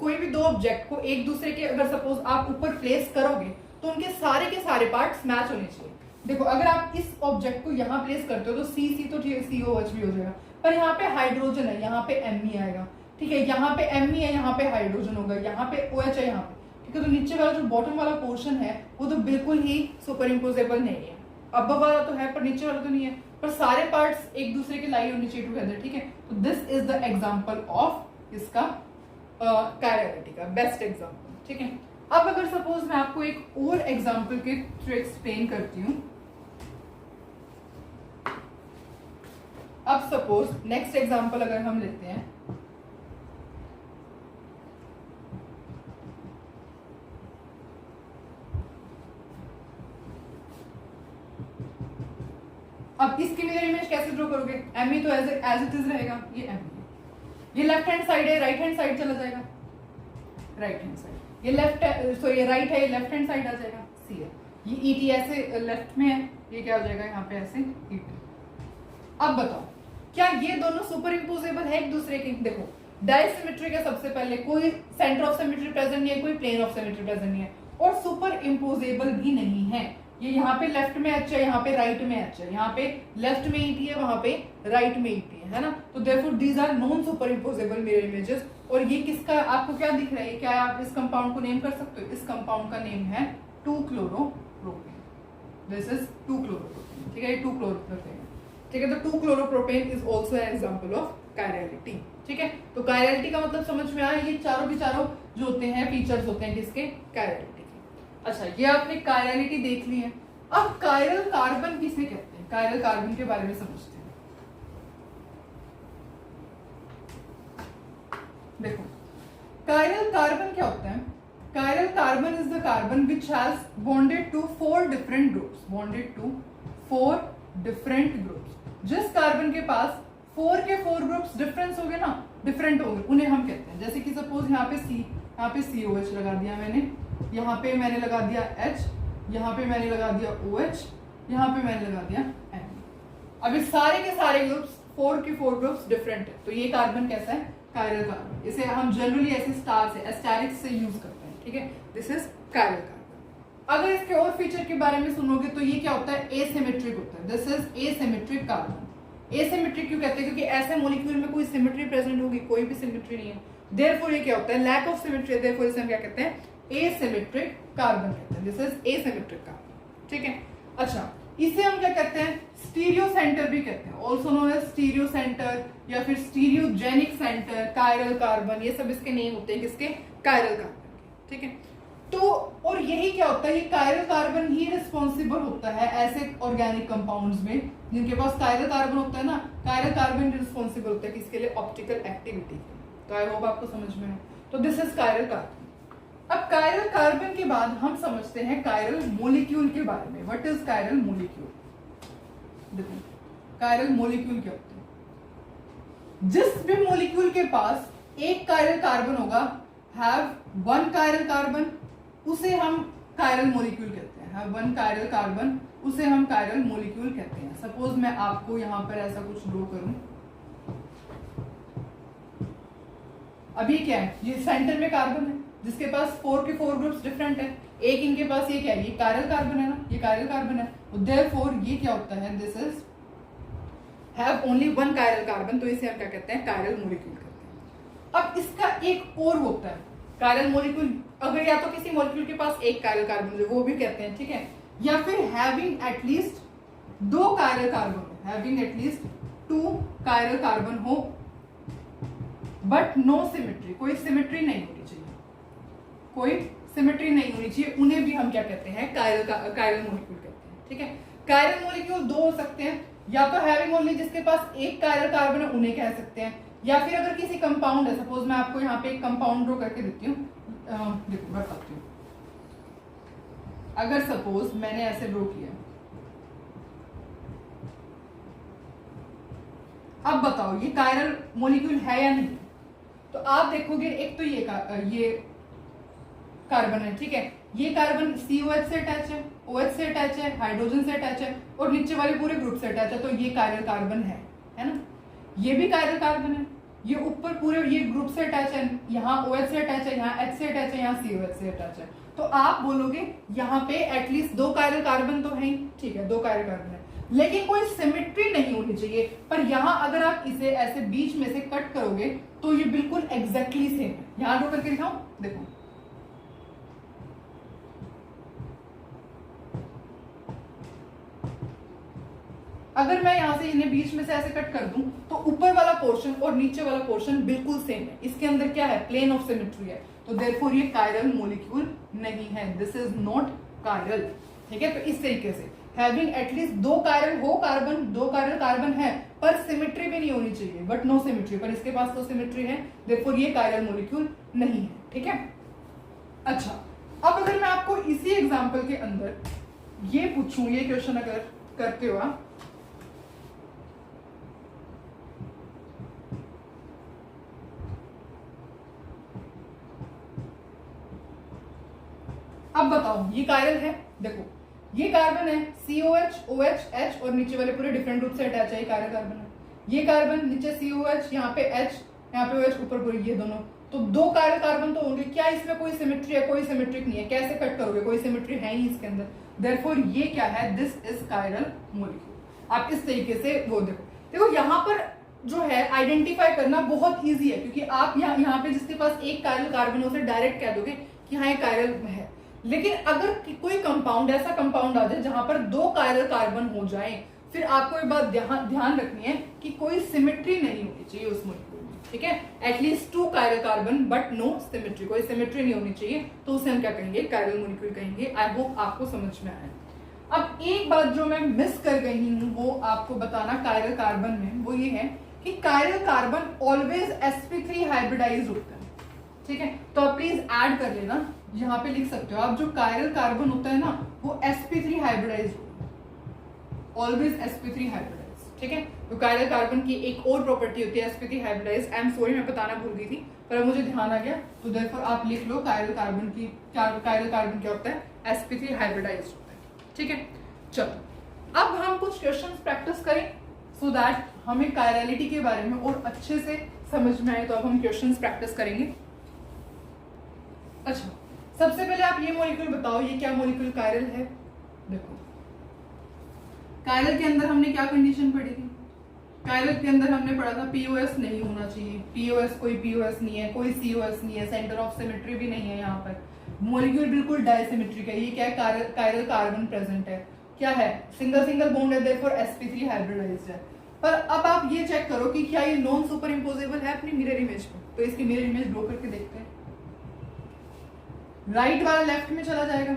कोई भी दो ऑब्जेक्ट को एक दूसरे के, अगर सपोज आप ऊपर प्लेस करोगे, तो उनके सारे के सारे पार्ट्स मैच होने चाहिए। देखो, अगर आप इस ऑब्जेक्ट को यहाँ प्लेस करते हो, तो सी तो COH भी हो जाएगा, पर यहाँ पे हाइड्रोजन है, यहाँ पे Me आएगा, ठीक है। यहाँ पे Me है, यहाँ पे हाइड्रोजन होगा, यहाँ पे OH है, यहाँ पे, ठीक है। तो नीचे वाला जो बॉटम वाला पोर्शन है, वो तो बिल्कुल ही सुपर इम्पोजेबल नहीं है। अबव वाला तो है, पर नीचे वाला तो नहीं है, पर सारे पार्ट्स एक दूसरे के लाई होने चाहिए टुगेदर, ठीक है। तो this is the example of इसका कायरलिटी का बेस्ट एग्जाम्पल, ठीक है। अब अगर सपोज मैं आपको एक और एग्जाम्पल के थ्रू एक्सप्लेन करती हूँ। अब सपोज नेक्स्ट एग्जाम्पल अगर हम लेते हैं, अब इसकी मिरर इमेज कैसे ड्रॉ करोगे? Me तो एज इट इज रहेगा, ये Me, ये लेफ्ट हैंड साइड है, राइट हैंड साइड चला जाएगा, राइट हैंड साइड। ये लेफ्ट है, सो ये राइट है, ये लेफ्ट हैंड साइड आ जाएगा, C है। ये ET ऐसे लेफ्ट में है, ये क्या हो जाएगा यहाँ पे ऐसे ET। अब बताओ, क्या ये दोनों सुपर इम्पोजेबल है एक दूसरे के? देखो, डायसिमेट्रिक है सबसे पहले, कोई सेंटर ऑफ सिमेट्री प्रेजेंट नहीं है, कोई प्लेन ऑफ सिमेट्री प्रेजेंट नहीं है, और सुपर इम्पोजेबल भी नहीं है। ये यहाँ पे लेफ्ट में H है, यहाँ पे राइट में H है, यहाँ पे लेफ्ट में ET है, वहां पे राइट में ET है ना। तो therefore these are non super imposable mirror images. और ये किसका, आपको क्या दिख रहा है? क्या आप इस कंपाउंड को नेम कर सकते हो? इस कंपाउंड का नेम है 2-क्लोरोप्रोपेन। दिस इज 2-क्लोरोप्रोपेन, ठीक है। 2-क्लोरोप्रोपेन, ठीक है। तो two chloropropane is also an example of chirality, ठीक है। तो कायरलिटी का मतलब समझ में आया, ये चारों के चारों जो होते हैं फीचर्स होते हैं किसके? कायरलिटी। अच्छा, ये आपने कायरलिटी देख ली है। अब कायरल कार्बन किसे कहते हैं? कायरल कार्बन के बारे में समझते हैं। देखो, कायरल कार्बन क्या होता है? Chiral carbon is the carbon which has bonded to 4 different groups, bonded to 4 different groups. जिस कार्बन के पास 4 के 4 ग्रुप्स डिफरेंस हो गए ना, डिफरेंट हो गए, उन्हें हम कहते हैं। जैसे कि सपोज यहाँ पे यहाँ पे COH लगा दिया मैंने, यहाँ पे मैंने लगा दिया H, यहाँ पे मैंने लगा दिया OH, यहाँ पे मैंने लगा दिया M। अब इस सारे के सारे ग्रुप्स 4 के 4 ग्रुप्स डिफरेंट है, तो ये कार्बन कैसा है? Chiral carbon. इसे हम जनरली ऐसे स्टार से, एस्टेरिक से यूज करते हैं, ठीक है। This is chiral carbon. अगर इसके और फीचर के बारे में सुनोगे तो ये क्या होता है? एसिमेट्रिक होता है। This is asymmetric carbon. Asymmetric क्यों कहते हैं? क्योंकि ऐसे मॉलिक्यूल में कोई सिमेट्री प्रेजेंट होगी, कोई भी सिमेट्री नहीं है। देयरफॉर ये क्या होता है? Lack of symmetry. देयरफॉर इसे हम क्या कहते हैं? एसिमेट्रिक कार्बन कहते हैं। दिस इज एसिमेट्रिक कार्बन, ठीक है। अच्छा, इसे हम क्या कहते हैं? स्टीरियो सेंटर भी कहते हैं, also known as stereo centre या फिर स्टीरियोजेनिक सेंटर। कायरल कार्बन, ये सब इसके नेम होते हैं किसके? कायरल कार्बन के, ठीक है। तो और यही क्या होता है, ये कायरल कार्बन ही रिस्पॉन्सिबल होता है ऐसे ऑर्गेनिक कंपाउंड्स में जिनके पास कायरल कार्बन होता है ना, कायरल कार्बन रिस्पॉन्सिबल होता है किसके लिए, ऑप्टिकल एक्टिविटी। तो आई होप आपको समझ में है। तो दिस इज कायरल कार्बन। अब कायरल कार्बन के बाद हम समझते हैं कायरल मोलिक्यूल के बारे में। What is chiral molecule? देखो कायरल मोलिक्यूल क्या होता है, जिस भी मोलिक्यूल के पास एक कायरल कार्बन होगा, हैव वन कायरल कार्बन, उसे हम कायरल मोलिक्यूल कहते हैं। हैव वन कायरल कार्बन, उसे हम कायरल मोलिक्यूल कहते हैं। सपोज मैं आपको यहां पर ऐसा कुछ ड्रॉ करूं, अभी क्या है, ये सेंटर में कार्बन है जिसके पास 4 के 4 ग्रुप्स डिफरेंट है। एक इनके पास ये क्या है, ये कायरल कार्बन है ना, ये कायरल कार्बन है। देयरफॉर ये क्या होता है, this is have only one chiral carbon, तो इसे हम क्या कहते हैं, कायरल मोलिक्यूल कहते हैं। अब इसका एक और होता है कायरल मोलिक्यूल, अगर या तो किसी मोलिक्यूल के पास एक कायरल कार्बन जो वो भी कहते हैं, ठीक है, या फिर having at least 2 chiral carbon, having at least 2 chiral carbon हो बट नो सिमेट्री, कोई सिमेट्री नहीं होनी चाहिए, कोई सिमेट्री नहीं होनी चाहिए, उन्हें भी हम क्या कहते हैं, कायरल मोलिक्यूल कहते हैं। ठीक है, कायरल मोलिक्यूल 2 हो सकते हैं, या तो हैविंग ओनली जिसके पास एक कायरल कार्बन है उन्हें कह सकते हैं, या फिर अगर किसी कंपाउंड है, सपोज मैं आपको यहाँ पे एक कंपाउंड ड्रॉ करके देती हूँ, देखो बताती हूँ। अगर सपोज मैंने ऐसे ड्रॉ किया, अब बताओ ये कायरल मोलिक्यूल है या नहीं? तो आप देखोगे एक तो ये कार्बन है, ठीक है, ये कार्बन COH से अटैच है, OH से अटैच है, हाइड्रोजन से अटैच है, और नीचे वाले पूरे ग्रुप से अटैच है, तो ये कायरल कार्बन है ना। ये भी कायरल कार्बन है, ये ऊपर पूरे ये ग्रुप से अटैच है, यहाँ OH से अटैच है, यहाँ H से अटैच है, यहाँ COH से अटैच है। तो आप बोलोगे यहाँ पे एटलीस्ट 2 कायरल कार्बन तो है ही, ठीक है, 2 कायरल कार्बन है, लेकिन कोई सिमेट्री नहीं होनी चाहिए। पर यहाँ अगर आप इसे ऐसे बीच में से कट करोगे तो ये बिल्कुल एग्जैक्टली सेम है। यहाँ ड्रॉ करके दिखाऊं, देखो अगर मैं यहां से इन्हें बीच में से ऐसे कट कर दूं तो ऊपर वाला पोर्शन और नीचे वाला पोर्शन बिल्कुल सेम है। इसके अंदर क्या है, प्लेन ऑफ सिमेट्री है। तो देयरफॉर ये कायरल मोलिक्यूल नहीं है, दिस इज नॉट कायरल। ठीक है, तो इस तरीके से हैविंग एटलीस्ट 2 कायरल हो कार्बन, 2 कायरल कार्बन है, पर सिमेट्री भी नहीं होनी चाहिए, बट नो सिमेट्री, पर इसके पास तो सिमेट्री है, देयरफॉर ये कायरल मोलिक्यूल नहीं है। ठीक है, अच्छा, अब अगर मैं आपको इसी एग्जांपल के अंदर ये पूछूं, ये क्वेश्चन अगर करते हो आप, अब बताओ ये कायरल है, देखो ये कार्बन है, COH, OH, H, और नीचे वाले पूरे डिफरेंट ग्रुप से अटैच है, ये कायरल कार्बन है। ये कार्बन नीचे COH, यहाँ पे H, यहाँ पे OH, ऊपर पूरे ये दोनों, तो 2 कायरल कार्बन तो होंगे। क्या इसमें कोई सिमेट्री है? कोई सिमेट्रिक नहीं है। कैसे कट करोगे, कोई सिमेट्री है ही इसके अंदर। देयरफॉर ये क्या है, दिस इज कायरल मोलिक्यूल। आप इस तरीके से वो देखो यहाँ पर जो है आइडेंटिफाई करना बहुत ईजी है, क्योंकि आप यहाँ पे जिसके पास एक कायरल कार्बन उसे डायरेक्ट कह दोगे कि हाँ ये कायरल है। लेकिन अगर कोई कंपाउंड, ऐसा कंपाउंड आ जाए जहां पर 2 कायरल कार्बन हो जाए, फिर आपको एक बात ध्यान रखनी है कि कोई सिमेट्री नहीं होनी चाहिए उस मोलिक्यूल में। ठीक है, at least 2 chiral carbon but no symmetry, कोई सिमेट्री नहीं होनी चाहिए, तो उसे हम क्या कहेंगे, कायरल मोलिक्यूल कहेंगे। आई होप आपको समझ में आया। अब एक बात जो मैं मिस कर गई हूं वो आपको बताना कायरल कार्बन में, वो ये है कि chiral carbon always sp3 hybridise होता है। ठीक है, तो आप प्लीज ऐड कर लेना, यहाँ पे लिख सकते हो आप, जो कायरल कार्बन होता है ना वो sp3 हाइब्रिडाइज होता है, ऑलवेज sp3 हाइब्रिडाइज। ठीक है, तो कायरल कार्बन की एक और प्रॉपर्टी होती है sp3 hybridise. I am sorry, मैं बताना भूल गई थी, पर अब मुझे ध्यान आ गया, तो देयरफॉर आप लिख लो कायरल कार्बन क्या होता है, sp3 हाइब्रिडाइज होता है। ठीक है, चलो अब हम कुछ क्वेश्चंस प्रैक्टिस करें सो दैट हमें कायरलिटी के बारे में और अच्छे से समझ में आए। तो अब हम क्वेश्चंस प्रैक्टिस करेंगे। अच्छा, सबसे पहले आप ये मॉलिक्यूल बताओ, ये क्या मॉलिक्यूल कायरल है? देखो कायरल के अंदर हमने क्या कंडीशन पढ़ी थी, कायरल के अंदर हमने पढ़ा था POS नहीं होना चाहिए, POS कोई POS नहीं है, कोई COS नहीं है, सेंटर ऑफ सिमेट्री भी नहीं है, यहाँ पर मॉलिक्यूल बिल्कुल डायसिमेट्रिक है। ये क्या है, कायरल कार्बन प्रेजेंट है, क्या है, सिंगल बॉन्ड है, देयरफॉर sp3 हाइब्रिडाइज्ड है। पर अब आप ये चेक करो कि क्या ये नॉन सुपर इम्पोजेबल है अपनी मिरर इमेज पे। तो इसकी मिरर इमेज ड्रॉ करके देखते हैं। राइट वाला लेफ्ट में चला जाएगा।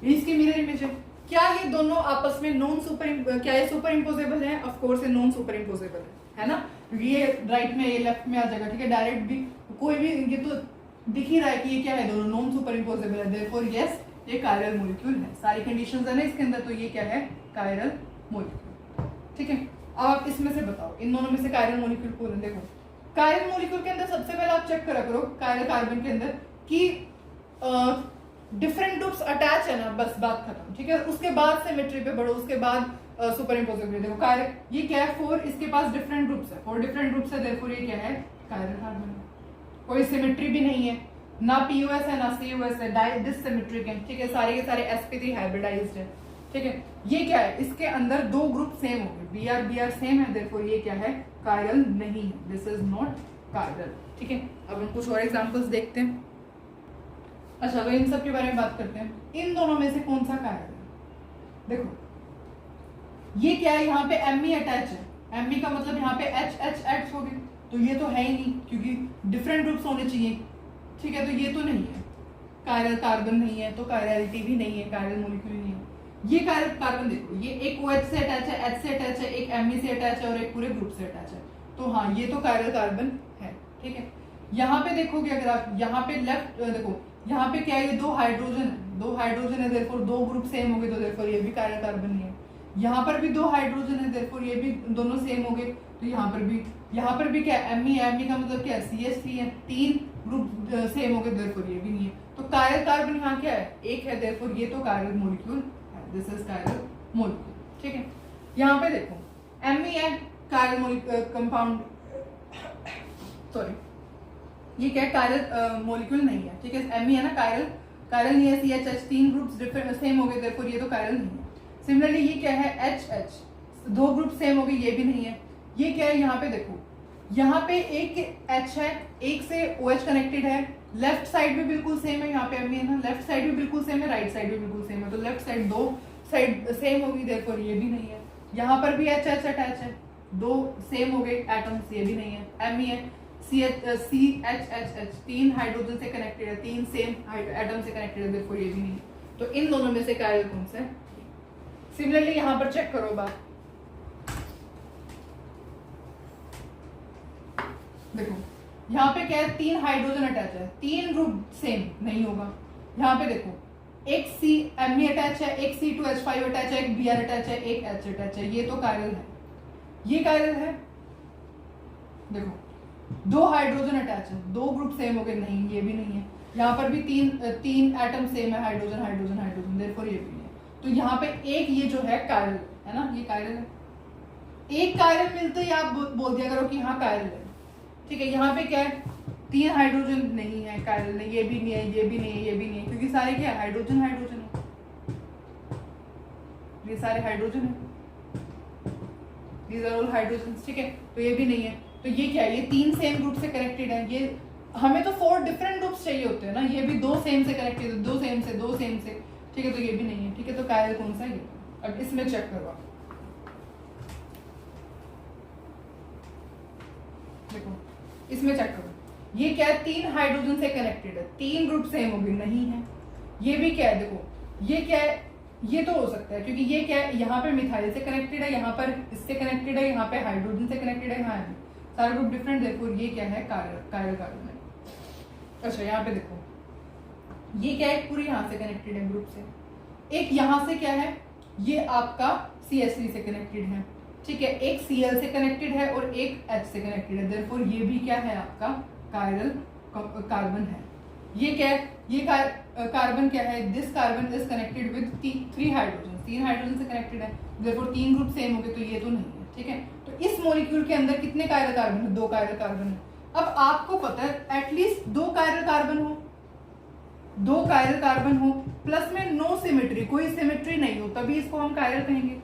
इसकी मिरर इमेज है। क्या ये दोनों आपस में नॉन सुपर, क्या ये सुपर इम्पोजेबल है? ऑफ कोर्स ये नॉन सुपर इम्पोजेबल है ना। ये राइट में ये लेफ्ट में आ जाएगा, ठीक है। डायरेक्ट भी कोई भी, ये तो दिख ही रहा है कि ये क्या है, दोनों नॉन सुपर इम्पोजेबल है। देयरफॉर यस, ये कायरल मॉलिक्यूल है। सारी कंडीशंस है ना इसके अंदर, तो ये क्या है, कायरल मॉलिक्यूल, ठीक है। अब आप इसमें से बताओ, इन दोनों में से कायरल मॉलिक्यूल कौन है? देखो कायरल मॉलिक्यूल के अंदर सबसे पहले आप चेक करा करो कायरल कार्बन के अंदर कि डिफरेंट ग्रुप्स अटैच है ना, बस बात खत्म, ठीक है। उसके बाद सिमेट्री पे बढ़ो, उसके बाद सुपर इम्पोजिबिलिटी। देखो कायरल, ये क्या है, 4, इसके पास डिफरेंट ग्रुप्स है, 4 डिफरेंट ग्रुप्स है, देयरफॉर ये क्या है, कायरल कार्बन है। कोई सिमेट्री भी नहीं है, ना पीओएस है ना सीओएस है, डिससिमेट्रिक है, ठीक है। सारे के सारे sp3 हाइब्रिडाइज्ड है, ठीक है। ये क्या है, इसके अंदर दो ग्रुप सेम हो गए, br सेम है, देयरफॉर ये क्या है, कायरल नहीं है, दिस इज नॉट कायरल, ठीक है। अब हम कुछ और एग्जांपल्स देखते हैं। अच्छा, तो इन सब के बारे में बात करते हैं। इन दोनों में से कौन सा कायरल है? देखो ये क्या है, यहाँ पे Me अटैच है, Me का मतलब यहाँ पे H हो गए, तो ये तो है ही नहीं, क्योंकि डिफरेंट ग्रुप्स होने चाहिए, ठीक है। तो ये तो नहीं है, कायरल कार्बन नहीं है, तो कायरलिटी भी नहीं है, कायरल मॉलिक्यूल नहीं है। ये कायरल कार्बन देखो, ये एक OH से अटैच है, H से अटैच है, एक Me से अटैच है और एक पूरे ग्रुप से अटैच है, तो हाँ ये तो कायरल कार्बन है, ठीक है। यहाँ पे देखोगे अगर आप, यहाँ पे लेफ्ट देखो, यहाँ पे क्या है, ये 2 हाइड्रोजन है, देयरफॉर 2 ग्रुप सेम हो गए, तो देयरफॉर ये भी कायरल कार्बन नहीं है। यहाँ पर भी 2 हाइड्रोजन है, देयरफॉर ये भी दोनों सेम हो गए, तो यहाँ पर भी क्या है, Me का मतलब क्या है, CH3 है, 3 ग्रुप सेम हो गए, देयरफॉर ये भी नहीं है। तो कायरल कार्बन यहाँ क्या है, एक है, देयरफॉर ये तो कायरल मॉलिक्यूल है, दिस इज कायरल मॉलिक्यूल, ठीक है। यहाँ पे देखो Me है, कायरल कंपाउंड, सॉरी ये क्या है, कायरल मॉलिक्यूल नहीं है, ठीक है। Me है ना, कायरल नहीं है, CH 3 ग्रुप्स डिफरेंट सेम हो गए, देयरफॉर ये तो कायरल नहीं है। सिमिलरली ये क्या है, H 2 ग्रुप सेम हो गए, ये भी नहीं है। ये क्या है, यहाँ पे देखो, यहाँ पे एक H है, एक से OH कनेक्टेड है, लेफ्ट साइड भी बिल्कुल सेम है, यहाँ पे Me है ना, लेफ्ट साइड भी बिल्कुल सेम है, राइट साइड भी बिल्कुल सेम है, तो लेफ्ट साइड 2 साइड सेम होगी, देयरफॉर ये भी नहीं है। यहाँ पर भी H अटैच है, 2 सेम हो गए एटम्स, ये भी नहीं है। Me है, CH 3 हाइड्रोजन से कनेक्टेड है, 3 सेम एटम से कनेक्टेड है, देयरफॉर ये भी नहीं है। तो इन दोनों में से कायरल कौन सा है? सिमिलरली यहाँ पर चेक करो बात, देखो यहाँ पे क्या है, 3 हाइड्रोजन अटैच है, 3 ग्रुप सेम नहीं होगा। यहाँ पे देखो एक Me अटैच है, एक C2H5 अटैच है, एक Br अटैच है, एक H अटैच है, ये तो कायरल है, ये कायरल है। देखो 2 हाइड्रोजन अटैच है, 2 ग्रुप सेम हो गए, नहीं ये भी नहीं है। यहाँ पर भी 3 एटम सेम है, हाइड्रोजन, देयरफॉर ये भी नहीं है। तो यहाँ पे एक ये जो है कायरल है ना, ये कायरल है। एक कायरल मिलते ही आप बोल दिया करो कि हाँ कायरल है, ठीक है। यहाँ पे क्या है, 3 हाइड्रोजन नहीं है, कायरल नहीं, ये भी नहीं है, ये भी नहीं है, ये भी नहीं है, क्योंकि सारे क्या है, हाइड्रोजन है, ये सारे हाइड्रोजन है, दीज आर ऑल हाइड्रोजन, ठीक है। तो ये भी नहीं है, तो ये क्या है, ये 3 सेम ग्रुप से कनेक्टेड है। ये हमें तो 4 डिफरेंट ग्रुप्स चाहिए होते हैं ना, ये भी 2 सेम से कनेक्टेड है, 2 सेम से, ठीक है। तो ये भी नहीं है, ठीक है। तो कायरल कौन सा है? अब इसमें चेक करो आप, देखो इसमें चेक करो, ये क्या है, 3 हाइड्रोजन से कनेक्टेड है, 3 ग्रुप सेम हो गए, नहीं है। ये भी क्या है, देखो ये क्या है, ये तो हो सकता है, क्योंकि ये क्या है, यहाँ पे मिथाइल से कनेक्टेड है, यहाँ पर इससे कनेक्टेड है, यहाँ पे हाइड्रोजन से कनेक्टेड है, यहाँ है सारे ग्रुप डिफरेंट, देखो ये क्या है, कायरल कार्बन है। अच्छा यहाँ पे देखो, ये क्या है, पूरी यहाँ से कनेक्टेड है ग्रुप से, एक यहाँ से क्या है, ये आपका CH3 से कनेक्टेड है, ठीक है। एक Cl से कनेक्टेड है और एक H से कनेक्टेड है, देयरफॉर ये भी क्या है, आपका कायरल कार्बन है। ये क्या है, ये कार्बन क्या है, this carbon is connected with 3 hydrogen, 3 hydrogen से कनेक्टेड है, देयरफॉर 3 ग्रुप सेम हो गए, तो ये तो नहीं है, ठीक है। तो इस मॉलिक्यूल के अंदर कितने कायरल कार्बन है? 2 कायरल कार्बन है। अब आपको पता है एटलीस्ट 2 कायरल कार्बन हो, 2 कायरल कार्बन हो, प्लस में नो सिमेट्री, कोई सिमेट्री नहीं हो, तभी इसको हम कायरल कहेंगे।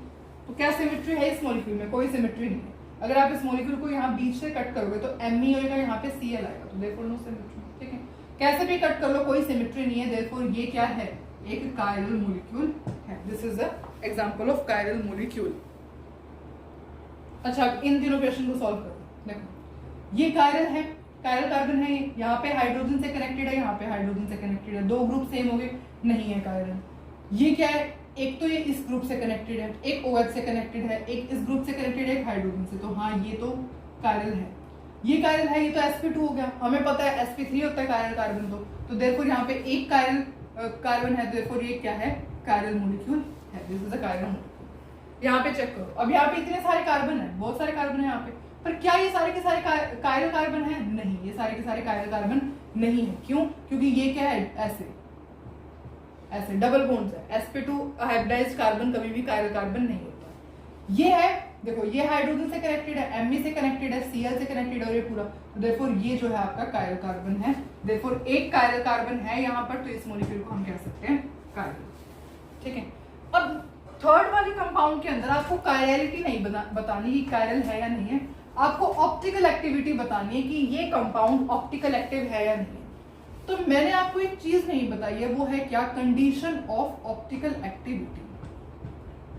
तो क्या सिमेट्री है इस मॉलिक्यूल में? कोई सिमेट्री नहीं है। अगर आप इस मॉलिक्यूल को यहाँ बीच से कट करोगे तो Me होगा, यहाँ पे Cl आएगा, तो देयरफॉर नो सिमेट्री, ठीक है। कैसे भी कट कर लो, कोई सिमेट्री नहीं है, देयरफॉर ये क्या है, एक कायरल मॉलिक्यूल है। This is the example of chiral molecule. अच्छा इन तीनों क्वेश्चन को सॉल्व करो। देखो ये कायरल है, कायरल कार्बन है, यहाँ पे हाइड्रोजन से कनेक्टेड है, यहाँ पे हाइड्रोजन से कनेक्टेड है, दो ग्रुप सेम हो गए, नहीं है कायरल। ये क्या है, एक तो ये इस ग्रुप से कनेक्टेड है, एक OH से कनेक्टेड है, एक इस ग्रुप से कनेक्टेड है, एक हाइड्रोजन से, तो हाँ ये तो कायरल है, ये कायरल है, ये तो sp2 हो गया। हमें पता है sp3 होता है कायरल कार्बन, तो देयरफॉर यहाँ पे एक कायरल कार्बन है, देयरफॉर ये क्या है, कायरल मॉलिक्यूल है, this is a chiral molecule. यहाँ पे चेक करो, अब यहाँ पे इतने सारे कार्बन है, बहुत सारे कार्बन है यहाँ पे, पर क्या ये सारे के सारे कायरल कार्बन है? नहीं, ये सारे के सारे कायरल कार्बन नहीं है। क्यों? क्योंकि ये क्या है, ऐसे डबल बॉन्ड्स है, sp2 हाइब्रिडाइज्ड कार्बन कभी भी कायरल कार्बन नहीं होता। ये है, देखो ये हाइड्रोजन से कनेक्टेड है, Me से कनेक्टेड है, Cl से कनेक्टेड है, और ये पूरा, तो देयरफॉर ये जो है आपका कायरल कार्बन है, देयरफॉर एक कायरल कार्बन है यहाँ पर, तो इस मॉलिक्यूल को हम कह सकते हैं कायरल। ठीक है, अब थर्ड वाले कंपाउंड के अंदर आपको कायरलिटी नहीं बतानी कि कायरल है या नहीं है, आपको ऑप्टिकल एक्टिविटी बतानी है कि ये कंपाउंड ऑप्टिकल एक्टिव है या नहीं। तो मैंने आपको एक चीज नहीं बताई है, वो है क्या, condition of optical activity.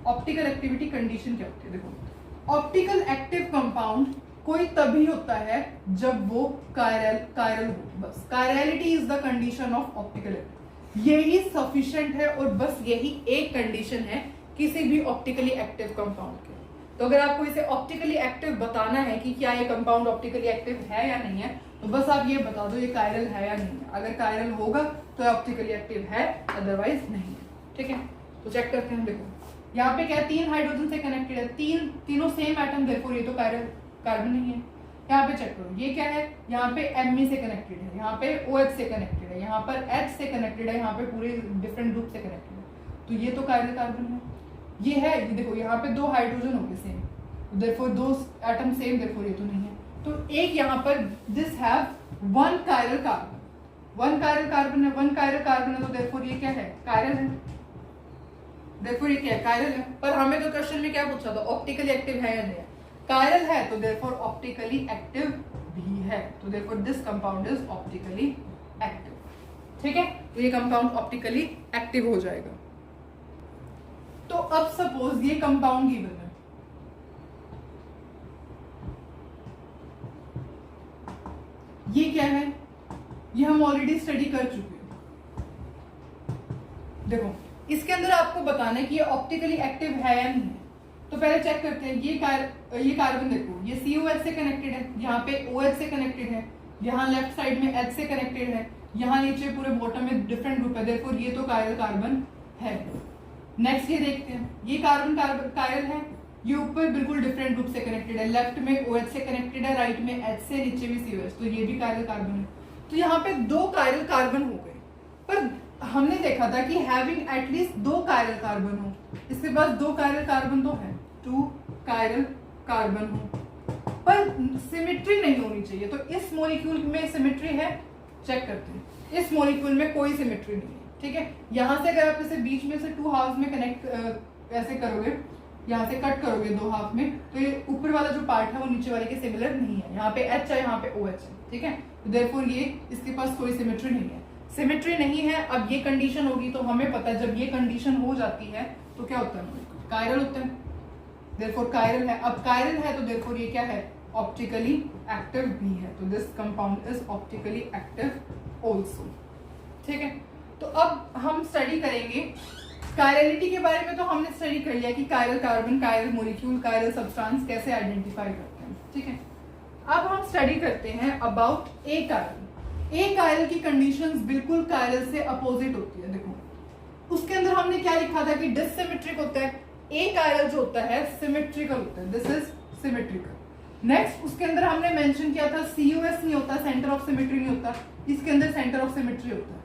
Optical activity condition क्या होती है? देखो, ऑप्टिकल एक्टिव कंपाउंड कोई तभी होता है जब वो कायरल हो, बस chirality is the condition of optical active, यही सफिशिएंट है, और बस यही एक कंडीशन है किसी भी ऑप्टिकली एक्टिव कंपाउंड के। तो अगर आपको इसे ऑप्टिकली एक्टिव बताना है कि क्या ये कंपाउंड ऑप्टिकली एक्टिव है या नहीं है, तो बस आप ये बता दो ये कायरल है या नहीं है। अगर कायरल होगा तो ऑप्टिकली एक्टिव है, अदरवाइज नहीं है। ठीक है, तो चेक करते हैं। देखो यहाँ पे क्या है, 3 हाइड्रोजन से कनेक्टेड है, तीनों सेम एटम, देयरफॉर ये तो कायरल कार्बन नहीं है। यहाँ पे चेक करो, ये क्या है, यहाँ पे Me से कनेक्टेड है, यहाँ पे OH से कनेक्टेड है, यहाँ पर H से कनेक्टेड है, यहाँ पे पूरे डिफरेंट ग्रुप से कनेक्टेड है, तो ये तो कायरल कार्बन है। ये है, ये देखो यहाँ पे 2 हाइड्रोजन हो गए same, therefore 2 atom same, therefore ये तो नहीं है। तो एक यहाँ पर this have 1 chiral carbon, 1 chiral carbon है, 1 कायरल कार्बन है, तो देयरफॉर ये क्या है, कायरल है, देयरफॉर ये क्या है, कायरल है। पर हमें तो क्वेश्चन में क्या पूछा था, ऑप्टिकली एक्टिव है या नहीं है, कायरल है, तो देयरफॉर ऑप्टिकली एक्टिव भी है, तो therefore this compound is optically active. ठीक है, तो ये कंपाउंड ऑप्टिकली एक्टिव हो जाएगा। तो अब सपोज ये कंपाउंड गिवन है, ये क्या है, ये हम ऑलरेडी स्टडी कर चुके हैं। देखो इसके अंदर आपको बताना है कि ये ऑप्टिकली एक्टिव है या नहीं है। तो पहले चेक करते हैं, ये कार्बन देखो, ये COH से कनेक्टेड है, यहाँ पे OH से कनेक्टेड है, यहाँ लेफ्ट साइड में H से कनेक्टेड है, यहाँ नीचे पूरे बॉटम में डिफरेंट ग्रुप है, देयरफॉर ये तो कायरल कार्बन है। नेक्स्ट ये देखते हैं, ये कार्बन कायरल है, ये ऊपर बिल्कुल डिफरेंट ग्रुप से कनेक्टेड है, लेफ्ट में OH से कनेक्टेड है, राइट में H से, नीचे भी COH, तो ये भी कायरल कार्बन है। तो यहाँ पे 2 कायरल कार्बन हो गए, पर हमने देखा था कि हैविंग एटलीस्ट 2 कायरल कार्बन हो, इसके पास 2 कायरल कार्बन तो है, 2 कायरल कार्बन हो, पर सिमेट्री नहीं होनी चाहिए। तो इस मॉलिक्यूल में सिमेट्री है, चेक करते हैं, इस मॉलिक्यूल में कोई सिमेट्री नहीं है। ठीक है, यहाँ से अगर आप इसे बीच में से 2 हाफ में कनेक्ट ऐसे करोगे, यहाँ से कट करोगे 2 हाफ में, तो ये ऊपर वाला जो पार्ट है वो नीचे वाले के सिमिलर नहीं है, यहाँ पे H है, यहाँ पे OH है। ठीक है, तो देयरफॉर ये इसके पास कोई सिमेट्री नहीं है, सिमेट्री नहीं है। अब ये कंडीशन होगी तो हमें पता है जब ये कंडीशन हो जाती है तो क्या होता है, कायरल होता है, देयरफॉर कायरल है। अब कायरल है तो देयरफॉर ये क्या है, ऑप्टिकली एक्टिव भी है, तो this compound is optically active also. ठीक है, तो अब हम स्टडी करेंगे कायरलिटी के बारे में। तो हमने स्टडी कर लिया कि chiral carbon, chiral molecule, chiral substance कैसे आइडेंटिफाई करते हैं। ठीक है, अब हम स्टडी करते हैं about A chiral. A chiral की कंडीशंस बिल्कुल कायरल से अपोजिट होती है। देखो उसके अंदर हमने क्या लिखा था कि डिसिमेट्रिक होता है, ए कायरल जो होता है सिमेट्रिकल होता है, दिस इज सिमेट्रिकल। नेक्स्ट उसके अंदर हमने मेंशन किया था COS नहीं होता, सेंटर ऑफ सिमेट्री नहीं होता, इसके अंदर सेंटर ऑफ सिमेट्री होता है।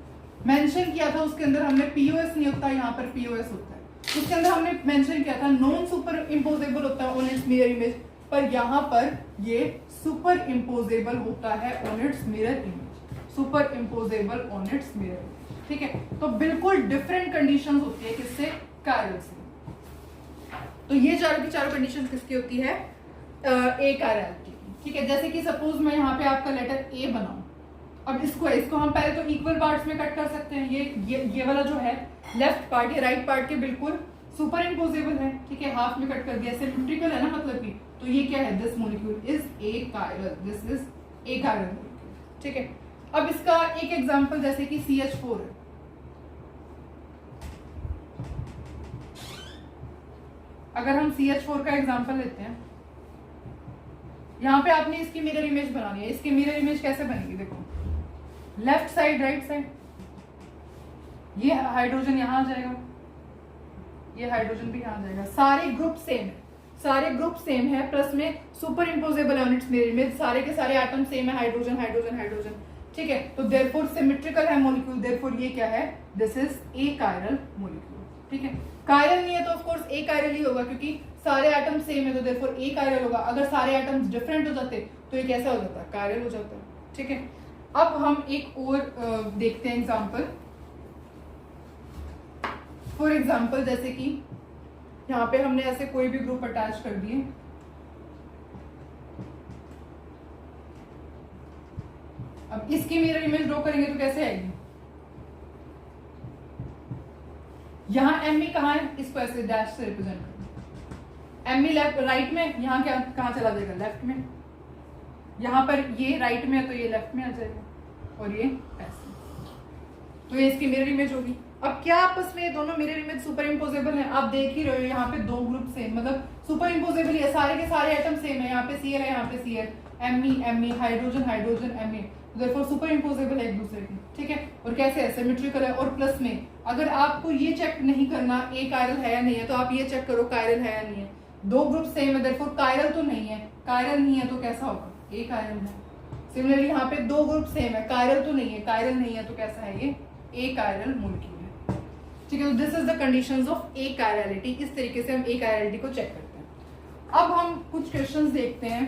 मेंशन किया था उसके अंदर हमने POS नहीं होता, यहाँ पर POS होता है। उसके अंदर हमने मेंशन किया था नॉन सुपर इम्पोजेबल होता है ऑन इट्स मिरर इमेज, पर यहाँ पर ये सुपर इम्पोजेबल होता है on it's mirror image, super imposable on it's mirror image. ठीक है, तो बिल्कुल डिफरेंट कंडीशंस होती है किससे, कायरल से। तो ये चारों की चारों कंडीशन किसकी होती है, ए कायरल की। ठीक है, जैसे कि सपोज मैं यहाँ पे आपका लेटर ए बनाऊं, अब इसको हम पहले तो इक्वल पार्ट्स में कट कर सकते हैं। ये वाला जो है लेफ्ट पार्ट, ये राइट पार्ट के बिल्कुल सुपर इम्पोजेबल है, ठीक है, हाफ में कट कर दिया, सिमेट्रिकल है ना मतलब कि, तो ये क्या है, this molecule is a chiral, this is a chiral molecule, ठीक है। अब इसका एक एग्जांपल जैसे कि CH4 है, अगर हम CH4 का एग्जांपल लेते हैं, यहां पे आपने इसकी मिरर इमेज बनानी है। इसकी मिरर इमेज कैसे बनेगी, देखो, लेफ्ट साइड राइट साइड, ये हाइड्रोजन यहां आ जाएगा, ये हाइड्रोजन भी यहां आ जाएगा, सारे ग्रुप सेम है, सारे ग्रुप सेम है, प्लस में super imposable units mirror image, सारे के सारे एटम सेम है, हाइड्रोजन हाइड्रोजन हाइड्रोजन, ठीक है। तो देयरफॉर सिमेट्रिकल है मॉलिक्यूल, देयरफॉर ये क्या है, this is a chiral molecule, ठीक है। कायरल नहीं है तो ऑफ कोर्स ए कायरल ही होगा, क्योंकि सारे एटम सेम है, तो देयरफॉर ए कायरल होगा। अगर सारे एटम्स डिफरेंट हो जाते तो ये कैसा हो जाता, कायरल हो जाता, ठीक है। अब हम एक और देखते हैं एग्जांपल। फॉर एग्जांपल जैसे कि यहाँ पे हमने ऐसे कोई भी ग्रुप अटैच कर दिए, अब इसकी मिरर इमेज ड्रॉ करेंगे तो कैसे आएगी, यहाँ एमई कहाँ है, इसको ऐसे डैश से रिप्रेजेंट करना, एमई लेफ्ट राइट में, यहाँ क्या कहाँ चला जाएगा, लेफ्ट में, यहाँ पर ये राइट में है तो ये लेफ्ट में आ जाएगा, और ये ऐसे, तो ये इसकी मिरर इमेज होगी। अब क्या आपस में दोनों मिरर इमेज सुपर इम्पोजेबल है, आप देख ही रहे हो, यहाँ पे दो ग्रुप सेम, मतलब सुपर इम्पोजेबल है, सारे के सारे एटम सेम है, यहाँ पे Cl है, यहाँ पे Cl, ME hydrogen hydrogen ME, therefore super imposable है एक दूसरे की, ठीक है। और कैसे है, सिमेट्रिकल है, और प्लस में अगर आपको ये चेक नहीं करना ए कायरल है या नहीं है, तो आप ये चेक करो कायरल है या नहीं है, दो ग्रुप सेम है, देयरफॉर कायरल तो नहीं है, कायरल नहीं है तो कैसा होगा, ए कायरल है। सिमिलरली यहाँ पे दो ग्रुप सेम है, कायरल तो नहीं है, कायरल नहीं है तो कैसा है, ये ए कायरल मॉलिक्यूल है, ठीक है। This is the conditions of A chirality, इस तरीके से हम ए कायरलिटी को चेक करते हैं। अब हम कुछ क्वेश्चंस देखते हैं,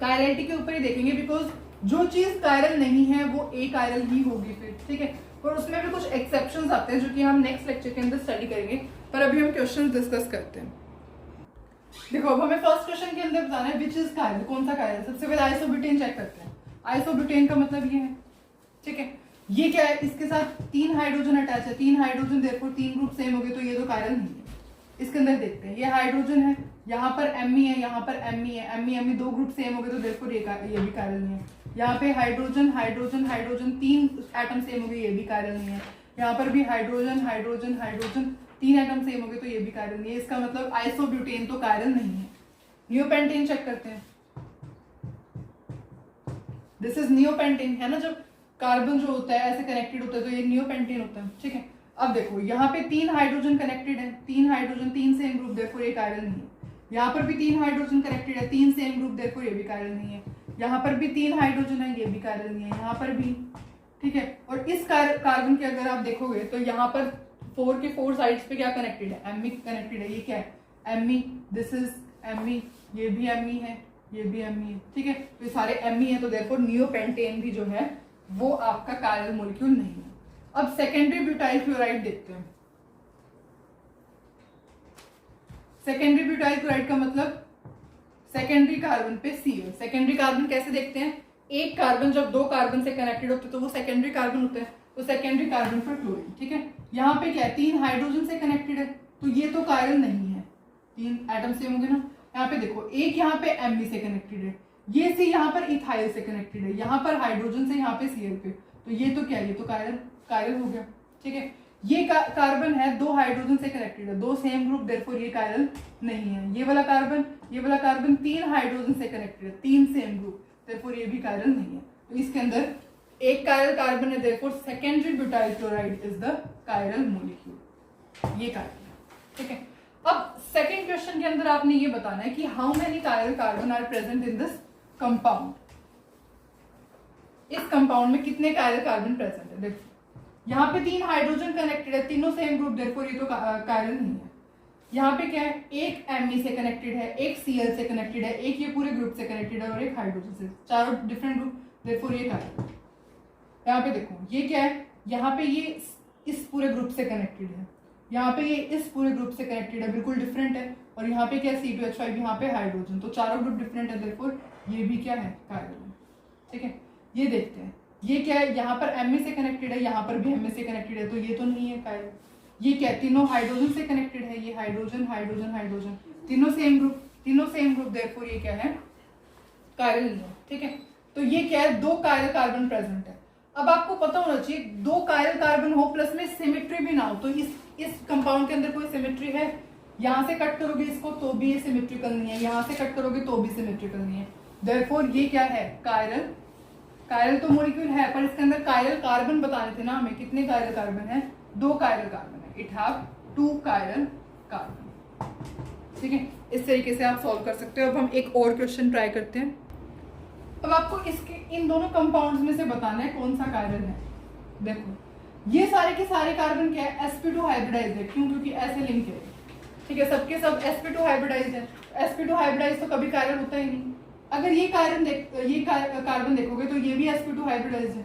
कायरलिटी के ऊपर ही देखेंगे, बिकॉज जो चीज कायरल नहीं है वो ए कायरल ही होगी फिर, ठीक है। और उसमें भी कुछ एक्सेप्शंस आते हैं जो कि हम नेक्स्ट लेक्चर के अंदर स्टडी करेंगे, पर अभी हम क्वेश्चंस डिस्कस करते हैं। देखो, अब हमें फर्स्ट क्वेश्चन के अंदर बताना है विच इज कायरल, कौन सा कायरल। सबसे पहले आइसोब्यूटेन चेक करते हैं। आइसोब्यूटेन का मतलब ये है, ठीक है, ये क्या है, इसके साथ 3 हाइड्रोजन अटैच है, 3 हाइड्रोजन, देयरफॉर 3 ग्रुप सेम हो गए, तो ये तो कायरल नहीं है। इसके अंदर देखते हैं, ये हाइड्रोजन है, यहाँ पर एमई है, यहाँ पर एमई है, एमई 2 ग्रुप सेम हो गए, तो देयरफॉर ये भी कायरल नहीं है। यहाँ पे hydrogen hydrogen hydrogen 3 atom same हो गए, ये भी कायरल नहीं है। यहाँ पर भी hydrogen hydrogen hydrogen 3 atom same हो गए, तो ये भी कायरल नहीं है। इसका मतलब आइसोब्यूटेन तो कायरल नहीं है। नियोपेंटेन चेक करते हैं, दिस इज नियोपेंटेन, है ना, जब कार्बन जो होता है ऐसे कनेक्टेड होता है तो ये नियोपेंटेन होता है, ठीक है। अब देखो, यहाँ पे 3 हाइड्रोजन कनेक्टेड है, 3 हाइड्रोजन 3 सेम ग्रुप, देयरफॉर ये कायरल नहीं है। यहाँ पर भी 3 हाइड्रोजन कनेक्टेड है, 3 सेम ग्रुप, देयरफॉर ये भी कायरल नहीं है। यहाँ पर भी 3 हाइड्रोजन है, ये भी कायरल नहीं है, यहाँ पर भी, ठीक है। और इस कार्बन के अगर आप देखोगे तो यहाँ पर 4 के 4 साइड्स पे क्या कनेक्टेड है, एमई कनेक्टेड है, ये क्या है, एमई, दिस इज एमई, ये भी एमई है, ये भी एमई है, ठीक है। तो ये सारे एमई है, तो देयरफॉर नियोपेंटेन भी जो है वो आपका कायरल मॉलिक्यूल नहीं है। अब सेकेंडरी ब्यूटाइल क्लोराइड देखते हैं। सेकेंडरी ब्यूटाइल क्लोराइड का मतलब सेकेंडरी कार्बन पे Cl। सेकेंडरी कार्बन कैसे देखते हैं, एक कार्बन जब 2 कार्बन से कनेक्टेड होते हैं तो वो सेकेंडरी कार्बन होते हैं, तो सेकेंडरी कार्बन पर क्लोरीन, ठीक है। यहाँ पे क्या है, 3 हाइड्रोजन से कनेक्टेड है, तो ये तो कायरल नहीं है, 3 एटम सेम होंगे ना। यहाँ पे देखो, एक यहाँ पे एमई से कनेक्टेड है, ये सी यहाँ पर इथाइल से कनेक्टेड है, यहाँ पर हाइड्रोजन से यहाँ पे Cl पे, तो ये तो क्या है, ये तो कायरल हो गया, ठीक है। ये कार्बन है 2 हाइड्रोजन से कनेक्टेड है, 2 सेम ग्रुप, देयरफॉर ये कायरल नहीं है। ये वाला कार्बन 3 हाइड्रोजन से कनेक्टेड है, 3 सेम ग्रुप, देयरफॉर ये भी कायरल नहीं है। तो इसके अंदर एक कायरल कार्बन है, therefore secondary butyl chloride is the chiral molecule, ये कायरल है, ठीक है। अब सेकेंड क्वेश्चन के अंदर आपने ये बताना है कि how many chiral carbon are present in this compound. इस कंपाउंड में कितने कायरल कार्बन प्रेजेंट है। देखो, यहाँ पे 3 हाइड्रोजन कनेक्टेड है, तीनों सेम ग्रुप, देयरफॉर ये तो कायरल नहीं है। यहाँ पे क्या है, एक एमई से कनेक्टेड है, एक Cl से कनेक्टेड है, एक ये पूरे ग्रुप से कनेक्टेड है और एक हाइड्रोजन से, चारों डिफरेंट ग्रुप, देयरफॉर ये कायरल। यहाँ पे देखो, ये क्या है, यहाँ पे ये इस पूरे ग्रुप से कनेक्टेड है, यहाँ पे ये इस पूरे ग्रुप से कनेक्टेड है, बिल्कुल डिफरेंट है, और यहाँ पे क्या है, C2H5, यहाँ पे हाइड्रोजन, तो चारों ग्रुप डिफरेंट है, देयरफॉर ये भी क्या है, कायरल है, ठीक है। ये देखते हैं, ये क्या है, यहाँ पर एमई से कनेक्टेड है, यहाँ पर भी एमई से कनेक्टेड है, तो ये तो नहीं है कायरल। ये क्या है, तीनों हाइड्रोजन से कनेक्टेड है, ये हाइड्रोजन हाइड्रोजन हाइड्रोजन, तीनों सेम ग्रुप, देयरफॉर ये क्या है, कायरल नहीं है, ठीक है। तो ये क्या है, 2 कायरल कार्बन प्रेजेंट है। अब आपको पता होना चाहिए 2 कायरल कार्बन हो प्लस में सिमेट्री भी ना हो, तो इस कंपाउंड के अंदर कोई सिमेट्री है, यहां से कट करोगे इसको तो भी ये सिमेट्रिकल नहीं है, यहां से कट करोगे तो भी सिमेट्रिकल नहीं है, देयरफॉर ये क्या है, कायरल तो मॉलिक्यूल है, पर इसके अंदर कायरल कार्बन बताने थे ना हमें, कितने कायरल कार्बन है, 2 कायरल कार्बन है, इट हैव 2 कायरल कार्बन, ठीक है। इस तरीके से आप सॉल्व कर सकते हो। अब हम एक और क्वेश्चन ट्राई करते हैं। अब आपको इसके इन दोनों कंपाउंड्स में से बताना है कौन सा कायरल है। देखो ये सारे के सारे कार्बन क्या है, sp2 हाइब्रिडाइज है, क्यों, क्योंकि ऐसे लिंक है, ठीक है, सबके सब sp2 हाइब्रिडाइज है, sp2 हाइब्रिडाइज तो कभी कायरल होता ही नहीं। अगर ये कार्बन देखोगे तो ये भी sp2 हाइब्रिडाइज है,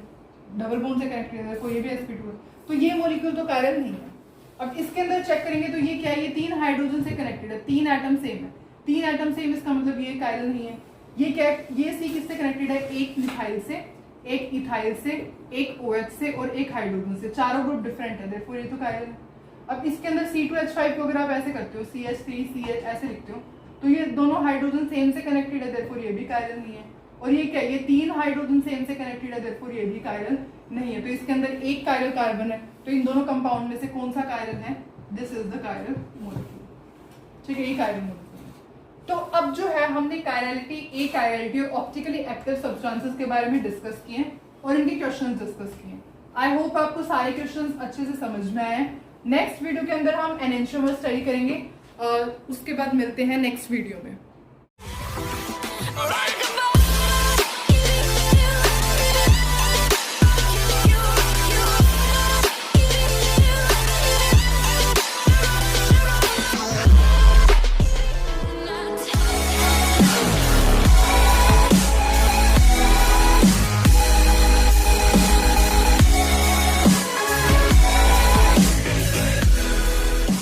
डबल बॉन्ड से कनेक्टेड है, तो ये भी sp2 है, तो ये मॉलिक्यूल तो कायरल नहीं है। अब इसके अंदर चेक करेंगे तो ये क्या है, ये 3 हाइड्रोजन से कनेक्टेड है, 3 एटम सेम है, 3 एटम सेम, इसका मतलब ये कायरल नहीं है। ये क्या है, ये C किससे कनेक्टेड है, एक मिथाइल से, एक इथाइल से, एक OH से और एक हाइड्रोजन से, चारों ग्रुप डिफरेंट है, देखो ये तो कायरल है। अब इसके अंदर C2H5 को अगर आप ऐसे करते हो, CH3CH ऐसे लिखते हो, तो ये दोनों हाइड्रोजन सेम से कनेक्टेड है, देखो ये भी कायरल नहीं है। और ये क्या, ये 3 हाइड्रोजन सेम से कनेक्टेड है, देखो ये भी कायरल नहीं है। तो इसके अंदर एक कायरल कार्बन है, तो इन दोनों कंपाउंड में से कौन सा कायरल है, this is the chiral molecule, ठीक है, ये कायरल मॉलिक्यूल। तो अब जो है हमने कायरलिटी, ए कायरलिटी और ऑप्टिकली एक्टिव सब्सटेंसेस के बारे में डिस्कस किए और इनके क्वेश्चंस डिस्कस किए। आई होप आपको सारे क्वेश्चंस अच्छे से समझ में आए। नेक्स्ट वीडियो के अंदर हम एनेंशियोमर स्टडी करेंगे और उसके बाद मिलते हैं नेक्स्ट वीडियो में।